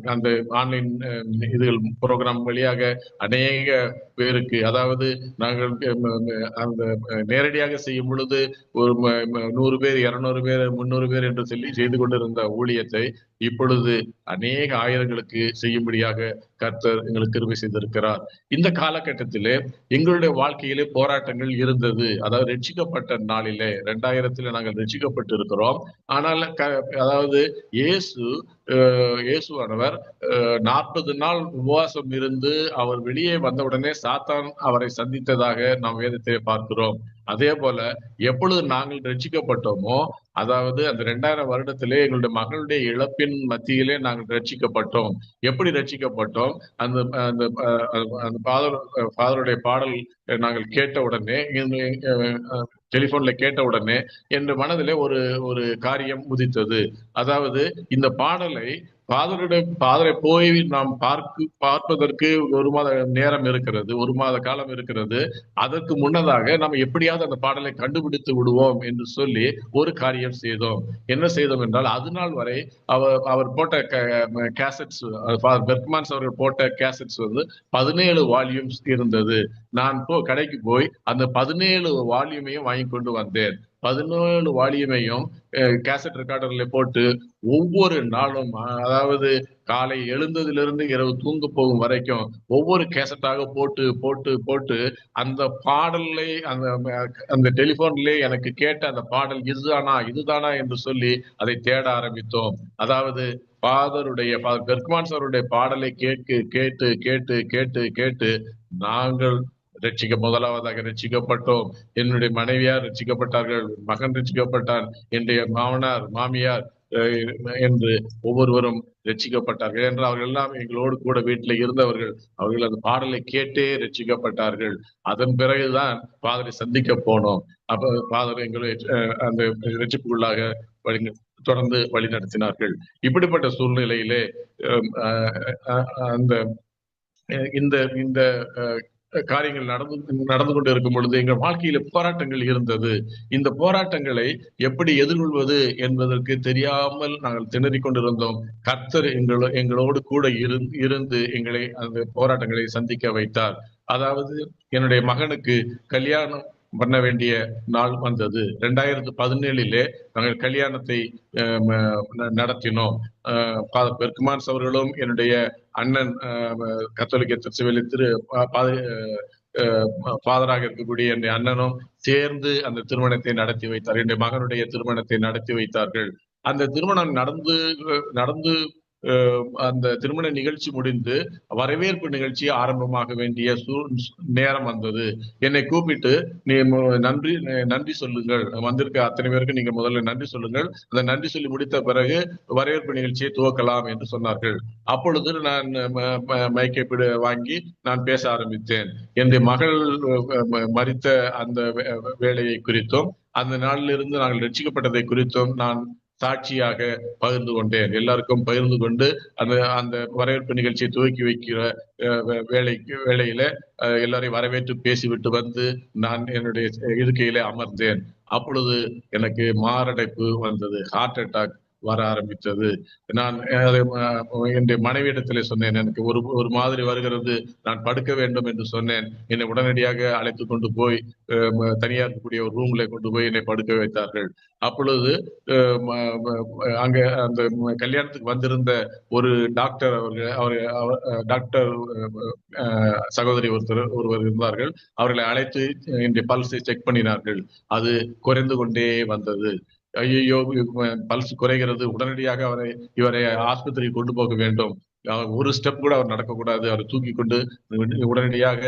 அந்த ஆன்லைன் இதுகள் ப்ரோக்ராம் வழியாக அநேக பேருக்கு, அதாவது நாங்கள் அந்த நேரடியாக செய்யும் பொழுது ஒரு 100 பேர், 200 பேர், 300 பேர் என்று சொல்லி செய்து கொண்டிருந்த ஊழியத்தை இப்பொழுது அநேக ஆயிரங்களுக்கு செய்யும்படியாக கர்த்தர் எங்களுக்கு கிருபை செய்திருக்கிறார். இந்த காலகட்டத்திலே எங்களுடைய வாழ்க்கையிலே போராட்டங்கள் இருந்தது. அதாவது ரட்சிக்கப்பட்ட நாளிலே 2000 நாங்கள் ரட்சிக்கப்பட்டு இருக்கிறோம். ஆனால் அதாவது இயேசுவானவர் 40 நாள் உபவாசம் இருந்து அவர் வெளியே வந்தவுடனே சாத்தான் அவரை சந்தித்ததாக நாம் வேதத்தை பார்க்கிறோம். அதே போல எப்பொழுது நாங்கள் ரட்சிக்கப்பட்டோமோ, அதாவது அந்த 2000 வருடத்திலே எங்களுடைய மகளுடைய இழப்பின் மத்தியிலே நாங்கள் ரட்சிக்கப்பட்டோம். எப்படி ரட்சிக்கப்பட்டோம்? அந்த அந்த அந்த ஃபாதருடைய பாடல் நாங்கள் கேட்ட உடனே, டெலிபோன்ல கேட்ட உடனே என் மனதிலே ஒரு ஒரு காரியம் உதித்தது. அதாவது இந்த பாடலை ஃபாதரை போய் நாம் பார்ப்பதற்கு 1 மாத நேரம் இருக்கிறது, 1 மாத காலம் இருக்கிறது. அதற்கு முன்னதாக நாம் எப்படியாவது அந்த பாடலை கண்டுபிடித்து விடுவோம் என்று சொல்லி ஒரு காரியம் செய்தோம். என்ன செய்தோம் என்றால், அது நாள் வரை அவர் போட்ட கேசட்ஸ், ஃபாதர் பெர்க்மான்ஸ் அவர்கள் போட்ட கேசட்ஸ் வந்து 17 வால்யூம்ஸ் இருந்தது. நான் கடைக்கு போய் அந்த 17 வால்யூமையும் வாங்கி கொண்டு வந்தேன். 17 வால்யூமையும் கேசட் ரெக்கார்டர்ல போட்டு ஒவ்வொரு நாளும், அதாவது காலை எழுந்ததிலிருந்து இரவு தூங்க போகும் வரைக்கும் ஒவ்வொரு கேசட்டாக போட்டு போட்டு போட்டு அந்த பாடலை அந்த டெலிபோன்ல எனக்கு கேட்ட அந்த பாடல் இதுதானா என்று சொல்லி அதை தேட ஆரம்பித்தோம். அதாவது ஃபாதர் பெர்க்மான்ஸ் அவருடைய பாடலை கேட்டு கேட்டு கேட்டு கேட்டு கேட்டு நாங்கள் முதலாவதாக ரட்சிக்கப்பட்டோம். என்னுடைய மனைவியார் ரட்சிக்கப்பட்டார்கள், மகன் ரட்சிக்கப்பட்டான், என்னுடைய மாமனார் மாமியார் என்று ஒவ்வொருவரும் ரட்சிக்கப்பட்டார்கள் என்று அவர்கள் எல்லாம் எங்களோடு கூட வீட்டில் இருந்தவர்கள். அவர்கள் அந்த பாடலை கேட்டே ரட்சிக்கப்பட்டார்கள். அதன் பிறகுதான் ஃபாதரை சந்திக்க போனோம். அப்ப ஃபாதர் எங்களை அந்த ரட்சிப்புக்குள்ளாக தொடர்ந்து வழி நடத்தினார்கள். இப்படிப்பட்ட சூழ்நிலையிலே அந்த இந்த இந்த காரியங்கள் நடந்து கொண்டு இருக்கும் பொழுது எங்கள் வாழ்க்கையில போராட்டங்கள் இருந்தது. இந்த போராட்டங்களை எப்படி எதிர்கொள்வது என்பதற்கு தெரியாமல் நாங்கள் திணறிக் கொண்டிருந்தோம். கர்த்தர் எங்களோடு கூட இருந்து எங்களை அந்த போராட்டங்களை சந்திக்க வைத்தார். அதாவது என்னுடைய மகனுக்கு கல்யாணம் பண்ண வேண்டிய நாள் வந்தது. 2017 நாங்கள் கல்யாணத்தை நடத்தினோம். ஃபாதர் பெர்க்மான்ஸ் அவர்களும் என்னுடைய அண்ணன் கத்தோலிக்க திருச்சபையில ஃபாதராக இருக்கக்கூடிய என்னுடைய அண்ணனும் சேர்ந்து அந்த திருமணத்தை நடத்தி வைத்தார். என்னுடைய மகனுடைய திருமணத்தை நடத்தி வைத்தார்கள். அந்த திருமணம் நடந்து அந்த திருமண நிகழ்ச்சி முடிந்து வரவேற்பு நிகழ்ச்சி ஆரம்பமாக வேண்டிய நேரம் வந்தது. என்னை கூப்பிட்டு, நீ நன்றி சொல்லுங்கள், வந்திருக்க அத்தனை பேருக்கு நீங்க முதல்ல நன்றி சொல்லுங்கள், அந்த நன்றி சொல்லி முடித்த பிறகு வரவேற்பு நிகழ்ச்சியை துவக்கலாம் என்று சொன்னார்கள். அப்பொழுது நான் மைக்கை வாங்கி நான் பேச ஆரம்பித்தேன். என்னுடைய மகள் மரித்த அந்த வேலையை குறித்தும் அந்த நாளிலிருந்து நாங்கள் ரட்சிக்கப்பட்டதை குறித்தும் நான் சாட்சியாக பகிர்ந்து கொண்டேன். எல்லாருக்கும் பகிர்ந்து கொண்டு அந்த வரவேற்பு நிகழ்ச்சியை துவக்கி வைக்கிற வேளையில எல்லாரையும் வரவேற்று பேசிவிட்டு வந்து நான் என்னுடைய இருக்கையிலே அமர்ந்தேன். அப்பொழுது எனக்கு மாரடைப்பு வந்தது, ஹார்ட் அட்டாக் வர ஆரம்பித்தது. நான் என்னுடைய மனைவியிடத்திலே சொன்னேன், எனக்கு ஒரு மாதிரி வருகிறது, நான் படுக்க வேண்டும் என்று சொன்னேன். என்னை உடனடியாக அழைத்து கொண்டு போய் தனியா இருக்கக்கூடிய ஒரு ரூம்ல கொண்டு போய் என்னை படுக்க வைத்தார்கள். அப்பொழுது அங்க அந்த கல்யாணத்துக்கு வந்திருந்த ஒரு டாக்டர் டாக்டர் சகோதரி ஒருவர் இருந்தார்கள். அவர்களை அழைத்து என்னுடைய பல்ஸை செக் பண்ணினார்கள். அது குறைந்து கொண்டே வந்தது. ஐயோ, பல்ஸ் குறைகிறது, உடனடியாக இவரை ஆஸ்பத்திரிக்கு கொண்டு போக வேண்டும், ஒரு ஸ்டெப் கூட அவர் நடக்கக்கூடாது, அவரை தூக்கி கொண்டு உடனடியாக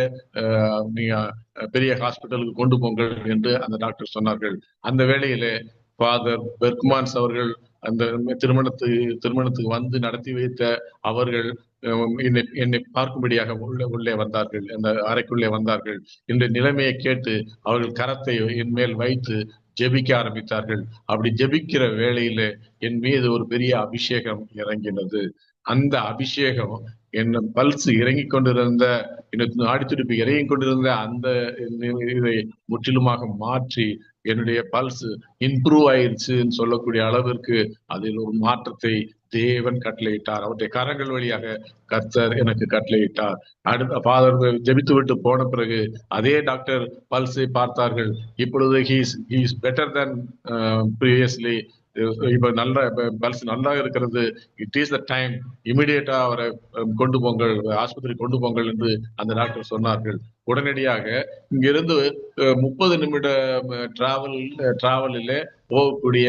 நீங்க பெரிய ஹாஸ்பிட்டலுக்கு கொண்டு போங்கள் என்று அந்த டாக்டர் சொன்னார்கள். அந்த வேளையிலே ஃபாதர் பெர்க்மான்ஸ் அவர்கள் அந்த திருமணத்துக்கு வந்து நடத்தி வைத்த அவர்கள் என்னை பார்க்கும்படியாக உள்ளே வந்தார்கள், அந்த அறைக்குள்ளே வந்தார்கள். இந்த நிலைமையை கேட்டு அவர்கள் கரத்தை என் மேல் வைத்து ஜெபிக்க ஆரம்பித்தார்கள். அப்படி ஜெபிக்கிற வேளையில என் மீது ஒரு பெரிய அபிஷேகம் இறங்கினது. அந்த அபிஷேகம் என்ன பல்ஸ் இறங்கி கொண்டிருந்த, ஆடித்துடிப்பு இறங்கி கொண்டிருந்த அந்த இதை முற்றிலுமாக மாற்றி என்னுடைய பல்ஸ் இம்ப்ரூவ் ஆயிடுச்சுன்னு சொல்லக்கூடிய அளவிற்கு அதில் ஒரு மாற்றத்தை தேவன் கட்டளையிட்டார். அவருடைய கரங்கள் வழியாக கர்த்தர் எனக்கு கட்டளையிட்டார். அடுத்த ஃபாதர் ஜெபித்து விட்டு போன பிறகு அதே டாக்டர் பல்ஸை பார்த்தார்கள். இப்பொழுது ஹீஸ் பெட்டர் தென் ப்ரீவியஸ்லி, இப்ப நல்ல பல்ஸ் நல்லா இருக்கிறது, இட் இஸ் த டைம், இமிடியேட்டா அவரை கொண்டு போங்கள், ஆஸ்பத்திரி கொண்டு போங்கள் என்று அந்த டாக்டர் சொன்னார்கள். உடனடியாக இங்கிருந்து 30 நிமிட டிராவலில் போகக்கூடிய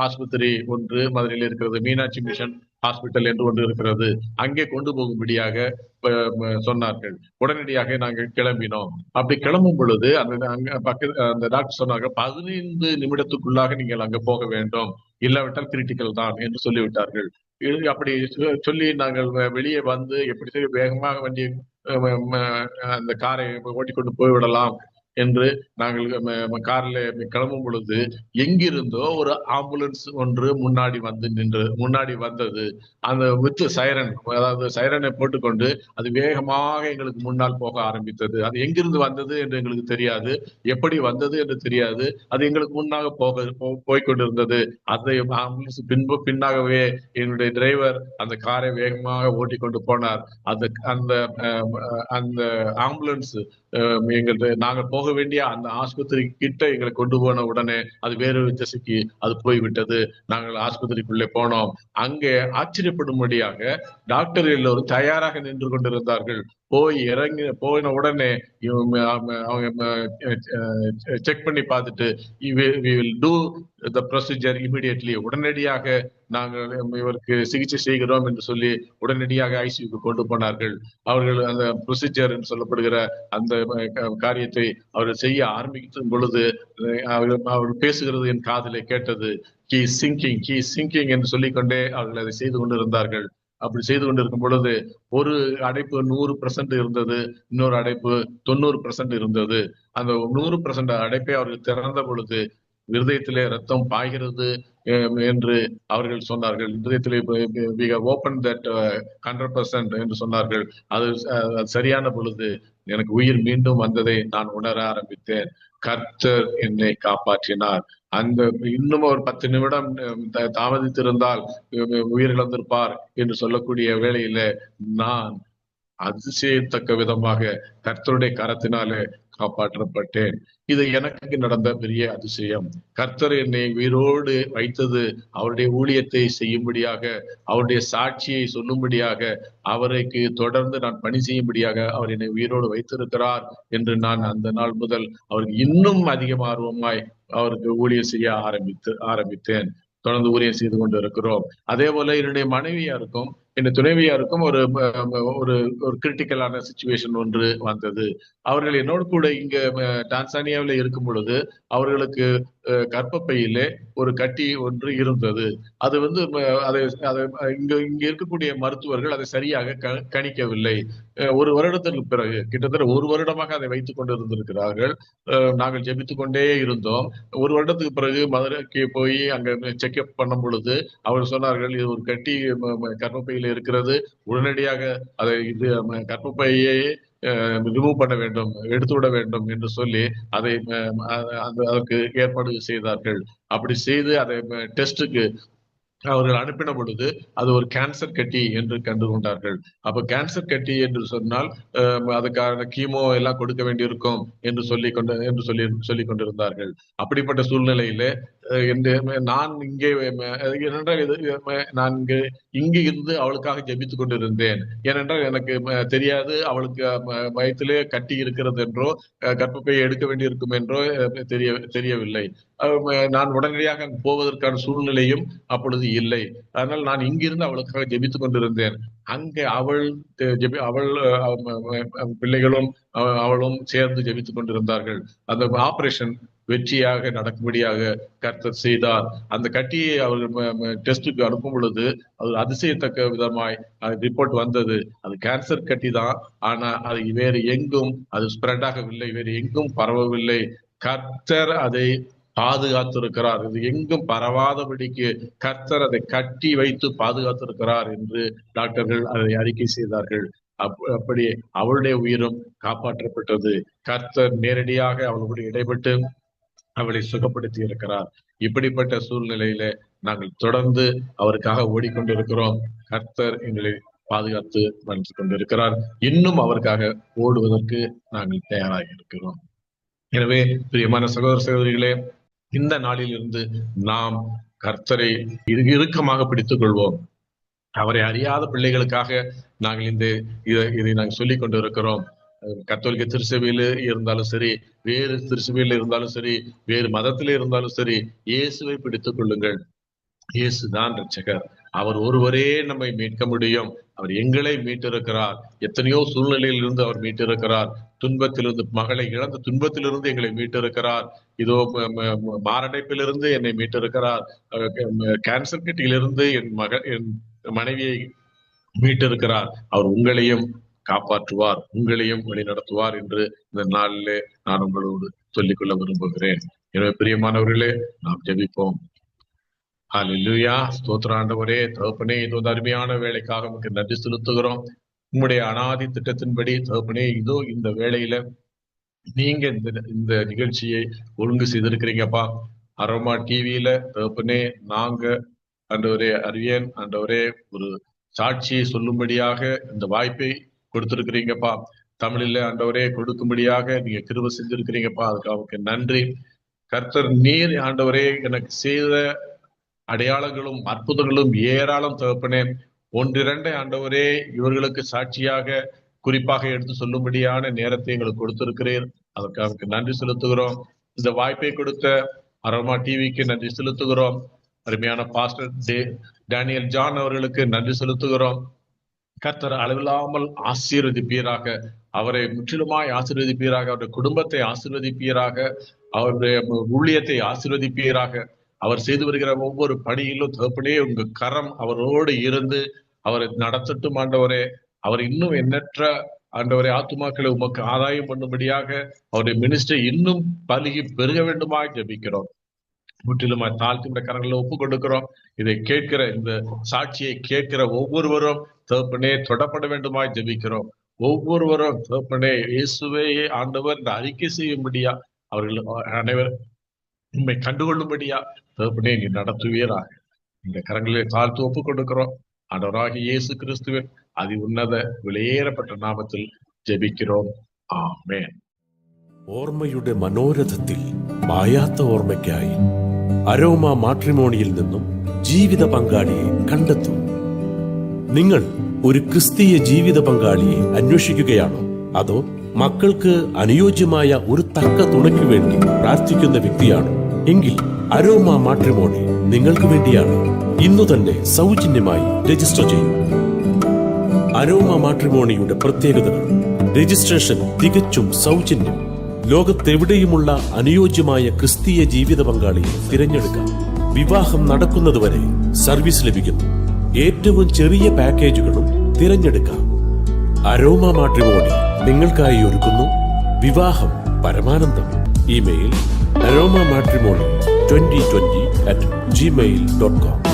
ஆஸ்பத்திரி ஒன்று மதுரையில் இருக்கிறது, மீனாட்சி மிஷன் ஹாஸ்பிட்டல் என்று ஒன்று இருக்கிறது, அங்கே கொண்டு போகும்படியாக சொன்னார்கள். உடனடியாக நாங்கள் கிளம்பினோம். அப்படி கிளம்பும் பொழுது அங்க அந்த டாக்டர் சொன்னாங்க, 15 நிமிடத்துக்குள்ளாக நீங்கள் அங்க போக வேண்டும், இல்லாவிட்டால் கிரிட்டிக்கல் தான் என்று சொல்லிவிட்டார்கள். அப்படி சொல்லி நாங்கள் வெளியே வந்து எப்படி வேகமாக வண்டி அந்த காரை ஓட்டிக்கொண்டு போய்விடலாம் என்று நாங்கள் காரில் கிளம்பும் பொழுது எங்கிருந்தோ ஒரு ஆம்புலன்ஸ் ஒன்று முன்னாடி வந்தது. அந்த வித் சைரன், அதாவது சைரனை போட்டுக்கொண்டு அது வேகமாக எங்களுக்கு முன்னால் போக ஆரம்பித்தது. அது எங்கிருந்து வந்தது என்று எங்களுக்கு தெரியாது, எப்படி வந்தது என்று தெரியாது. அது எங்களுக்கு முன்னாக போய்கொண்டிருந்தது. அதை ஆம்புலன்ஸ் பின்னாகவே என்னுடைய டிரைவர் அந்த காரை வேகமாக ஓட்டிக்கொண்டு போனார். அந்த அந்த ஆம்புலன்ஸ் நாங்கள் போக வேண்டிய அந்த ஆஸ்பத்திரி கிட்ட எங்களை கொண்டு போன உடனே அது வேறு திசைக்கு அது போய்விட்டது. நாங்கள் ஆஸ்பத்திரிக்குள்ளே போனோம். அங்கே ஆச்சரியப்படும்படியாக டாக்டர் எல்லோரும் தயாராக நின்று கொண்டிருந்தார்கள். போயின உடனே அவங்க செக் பண்ணி பார்த்துட்டு we will do the procedure immediately, உடனடியாக நாங்கள் இவருக்கு சிகிச்சை செய்கிறோம் என்று சொல்லி உடனடியாக ஐசியூக்கு கொண்டு போனார்கள். அவர்கள் அந்த ப்ரொசீஜர் என்று சொல்லப்படுகிற அந்த காரியத்தை அவர்கள் செய்ய ஆரம்பிக்கும் பொழுது அவர்கள் பேசுகிறது என் காதிலே கேட்டது. கீ சிங்கிங் என்று சொல்லிக்கொண்டே அவர்கள் அதை செய்து கொண்டிருந்தார்கள். அப்படி செய்து கொண்டிருக்கும் பொழுது ஒரு அடைப்பு 100% இருந்தது, இன்னொரு அடைப்பு 90% இருந்தது. அந்த 100% அடைப்பை அவர்கள் திறந்த பொழுது இருதயத்திலே ரத்தம் பாய்கிறது என்று அவர்கள் சொன்னார்கள். இருதயத்திலே ஓபன் தட் 100% என்று சொன்னார்கள். அது சரியான பொழுது எனக்கு உயிர் மீண்டும் வந்ததை நான் உணர ஆரம்பித்தேன். கர்த்தர் என்னை காப்பாற்றினார். அந்த இன்னும் ஒரு 10 நிமிடம் தாமதித்திருந்தால் உயிர் இழந்திருப்பார் என்று சொல்லக்கூடிய வேளையில நான் அதிசயத்தக்க விதமாக கர்த்தருடைய கரத்தினாலே காப்பாற்றப்பட்டேன். இது எனக்கு நடந்த பெரிய அதிசயம். கர்த்தர் என்னை உயிரோடு வைத்தது அவருடைய ஊழியத்தை செய்யும்படியாக, அவருடைய சாட்சியை சொல்லும்படியாக, அவருக்கு தொடர்ந்து நான் பணி செய்யும்படியாக அவர் என்னை உயிரோடு வைத்திருக்கிறார் என்று நான் அந்த நாள் முதல் அவருக்கு இன்னும் அதிகம் ஆர்வமாய் அவருக்கு ஊழியம் செய்ய ஆரம்பித்தேன். தொடர்ந்து ஊழியம் செய்து கொண்டு இருக்கிறோம். அதே போல என்னுடைய மனைவியாருக்கும் என்னுடைய துணைவியாருக்கும் ஒரு ஒரு கிரிட்டிக்கலான சிச்சுவேஷன் ஒன்று வந்தது. அவர்கள் என்னோடு கூட இங்க டான்சானியாவில இருக்கும் பொழுது அவர்களுக்கு கர்ப்பப்பையிலே ஒரு கட்டி ஒன்று இருந்தது. அது இங்க இருக்கக்கூடிய மருத்துவர்கள் அதை சரியாக கணிக்கவில்லை. ஒரு வருடத்திற்கு பிறகு, கிட்டத்தட்ட ஒரு வருடமாக அதை வைத்துக் கொண்டு இருந்திருக்கிறார்கள். நாங்கள் ஜெபித்துக் கொண்டே இருந்தோம். ஒரு வருடத்துக்கு பிறகு மதுரைக்கு போய் அங்க செக்அப் பண்ணும் பொழுது அவர் சொன்னார்கள், இது ஒரு கட்டி கர்ப்பப்பையில இருக்கிறது, உடனடியாக அதை கர்ப்பப்பையை ரிமூவ் பண்ண வேண்டும், எடுத்து விட வேண்டும் என்று சொல்லி அதை அதற்கு ஏற்பாடு செய்தார்கள். அப்படி செய்து அதை டெஸ்டுக்கு அவர்கள் அனுப்பின பொழுது அது ஒரு கேன்சர் கட்டி என்று கண்டு கொண்டார்கள். அப்ப கேன்சர் கட்டி என்று சொன்னால் அதுக்கான கீமோ எல்லாம் கொடுக்க வேண்டியிருக்கும் என்று சொல்லி கொண்டிருந்தார்கள். அப்படிப்பட்ட சூழ்நிலையில நான் இங்கே நான் இங்கு இருந்து அவளுக்காக ஜெபித்துக் கொண்டிருந்தேன். ஏனென்றால் எனக்கு தெரியாது அவளுக்கு வயிற்றிலே கட்டி இருக்கிறது என்றோ கர்ப்பப்பையை எடுக்க வேண்டியிருக்கும் என்றோ தெரியவில்லை. நான் உடனடியாக போவதற்கான சூழ்நிலையும் அப்பொழுது இல்லை. அதனால் நான் இங்கிருந்து அவளுக்காக ஜெபித்துக் கொண்டிருந்தேன். அங்கே அவள் பிள்ளைகளும் அவளும் சேர்ந்து ஜெபித்துக் கொண்டிருந்தார்கள். அந்த ஆபரேஷன் வெற்றியாக நடக்கும்படியாக கர்த்தர் செய்தார். அந்த கட்டியை அவர்கள் டெஸ்டுக்கு அனுப்பும் பொழுது அது அதிசயத்தக்க விதமாய் ரிப்போர்ட் வந்தது. அது கேன்சர் கட்டி தான், ஆனா அது வேறு எங்கும் அது ஸ்ப்ரெட் ஆகவில்லை, வேறு எங்கும் பரவவில்லை. கர்த்தர் அதை பாதுகாத்திருக்கிறார். இது எங்கும் பரவாதபடிக்கு கர்த்தர் அதை கட்டி வைத்து பாதுகாத்திருக்கிறார் என்று டாக்டர்கள் அதை அறிக்கை செய்தார்கள். அப்படி அவளுடைய உயிரும் காப்பாற்றப்பட்டது. கர்த்தர் நேரடியாக அவளுடைய இடைப்பட்டு அவளை சுகப்படுத்தி இருக்கிறார். இப்படிப்பட்ட சூழ்நிலையில நாங்கள் தொடர்ந்து அவருக்காக ஓடிக்கொண்டிருக்கிறோம். கர்த்தர் எங்களை பாதுகாத்து வந்து கொண்டிருக்கிறார். இன்னும் அவருக்காக ஓடுவதற்கு நாங்கள் தயாராக இருக்கிறோம். எனவே பிரியமான சகோதர சகோதரிகளே, இந்த நாளில் இருந்து நாம் கர்த்தரை இறுக்கமாக பிடித்துக் கொள்வோம். அவரை அறியாத பிள்ளைகளுக்காக நாங்கள் இதை நாங்கள் சொல்லிக் கொண்டிருக்கிறோம். கத்தோலிக்க திருச்சபையில இருந்தாலும் சரி, வேறு திருச்சபையில இருந்தாலும் சரி, வேறு மதத்திலே இருந்தாலும் சரி, இயேசுவை பிடித்துக் கொள்ளுங்கள். இயேசுதான் ரட்சகர். அவர் ஒருவரே நம்மை மீட்க முடியும். அவர் எங்களை மீட்டிருக்கிறார். எத்தனையோ சூழ்நிலையிலிருந்து அவர் மீட்டிருக்கிறார். துன்பத்திலிருந்து, மகளை இழந்த துன்பத்திலிருந்து எங்களை மீட்டிருக்கிறார். இதோ மாரடைப்பிலிருந்து என்னை மீட்டிருக்கிறார். கேன்சர் கிட்டிலிருந்து என் மனைவியை மீட்டிருக்கிறார். அவர் உங்களையும் காப்பாற்றுவார், உங்களையும் வழிநடத்துவார் என்று இந்த நாளிலே நான் உங்களோடு சொல்லிக்கொள்ள விரும்புகிறேன். எனவே பிரியமானவர்களே, நாம் ஜெபிப்போம். ஹல்லேலூயா. ஸ்தோத்திர ஆண்டவரே, தகப்பனே, இதோ அருமையான வேலைக்காக நமக்கு நன்றி செலுத்துகிறோம். உங்களுடைய அனாதி திட்டத்தின்படி தகப்பனே, இதோ இந்த வேளையில நீங்க இந்த நிகழ்ச்சியை ஒழுங்கு செய்திருக்கிறீங்கப்பா. அரோமா டிவியில தகப்பனே, நாங்க ஆண்டவரே அறியேன் ஆண்டவரே ஒரு சாட்சியை சொல்லும்படியாக இந்த வாய்ப்பை கொடுத்திருக்கிறீங்கப்பா. தமிழில ஆண்டவரே கொடுக்கும்படியாக நீங்க கிருபை செஞ்சிருக்கிறீங்கப்பா. அதுக்கு நன்றி கர்த்தர். நீர் ஆண்டவரே எனக்கு செய்த அடையாளங்களும் அற்புதங்களும் ஏராளம் தகப்பனே. ஒன்றிரண்டை ஆண்டவரே இவர்களுக்கு சாட்சியாக குறிப்பாக எடுத்து சொல்லும்படியான நேரத்தை எங்களுக்கு கொடுத்திருக்கிறீர். அதற்கு நன்றி செலுத்துகிறோம். இந்த வாய்ப்பை கொடுத்த அரோமா டிவிக்கு நன்றி செலுத்துகிறோம். அருமையான பாஸ்டர் டேனியல் ஜான் அவர்களுக்கு நன்றி செலுத்துகிறோம். கர்த்தர் அளவில்லாமல் ஆசீர்வதிப்பீராக, அவரை முற்றிலுமாய் ஆசீர்வதிப்பீராக, அவருடைய குடும்பத்தை ஆசீர்வதிப்பீராக, அவருடைய ஊழியத்தை ஆசீர்வதிப்பீராக. அவர் செய்து வருகிற ஒவ்வொரு பணியிலும் தகப்பனே உங்க கரம் அவரோடு இருந்து அவரை நடத்தட்டும் ஆண்டவரே. அவர் இன்னும் எண்ணற்ற ஆண்டவரை ஆத்துமாக்களை உமக்கு ஆதாயம் பண்ணும்படியாக அவருடைய மினிஸ்டரை இன்னும் பலுகி பெருக வேண்டுமா ஜெபிக்கிறோம். முற்றிலுமாய் தாழ்த்தி இந்த கரங்களை ஒப்பு கொடுக்கிறோம். இதை கேட்கிற, இந்த சாட்சியை கேட்கிற ஒவ்வொருவரும் தகப்பனே தொடப்பட வேண்டுமாய் ஜெபிக்கிறோம். ஒவ்வொருவரும் தகப்பனே இயேசுவே ஆண்டவர் இந்த அறிக்கை செய்யும்படியா, அவர்கள் அனைவரும் உண்மை கண்டுகொள்ளும்படியா தகப்பனே நீ நடத்துவீராக. இந்த கரங்களை தாழ்த்து ஒப்பு கொடுக்கிறோம். ஆண்டவராகிய இயேசு கிறிஸ்துவின் அதி உன்னத விலையேறப்பட்ட നാമത്തിൽ ജപിக்கிறோம். ആമേൻ.
ഓർമ്മയുടെ മനോരഥത്തിൽ മായാത്ത ഓർമ്മയ്ക്കായി അരോമ മാട്രിമോണിയിൽ നിന്നും ജീവിത പങ്കാളിയെ കണ്ടെത്തൂ. നിങ്ങൾ ഒരു ക്രിസ്തീയ ജീവിത പങ്കാളിയെ അന്വേഷിക്കുകയാണോ? അതോ മക്കൾക്ക് അനുയോജ്യമായ ഒരു തക്ക തുണയ്ക്ക് വേണ്ടി പ്രാർത്ഥിക്കുന്ന വ്യക്തിയാണോ? എങ്കിൽ അരോമ മാട്രിമോണി നിങ്ങൾക്ക് വേണ്ടിയാണ്. ഇന്നു തന്നെ സൗജന്യമായി രജിസ്റ്റർ ചെയ്യൂ. അരോമ മാട്രിമോണിയുടെ പ്രത്യേകതകൾ: രജിസ്ട്രേഷൻ തികച്ചും സൗജന്യം. ലോകത്തെവിടെയുമുള്ള അനുയോജ്യമായ ക്രിസ്തീയ ജീവിത പങ്കാളിയെ തിരഞ്ഞെടുക്കാം. വിവാഹം നടക്കുന്നതുവരെ സർവീസ് ലഭിക്കുന്നു. ഏറ്റവും ചെറിയ പാക്കേജുകളും തിരഞ്ഞെടുക്കാം. അരോമ മാട്രിമോണി നിങ്ങൾക്കായി ഒരുക്കുന്നു വിവാഹം പരമാനന്ദം. Email aroma matrimony2020@gmail.com.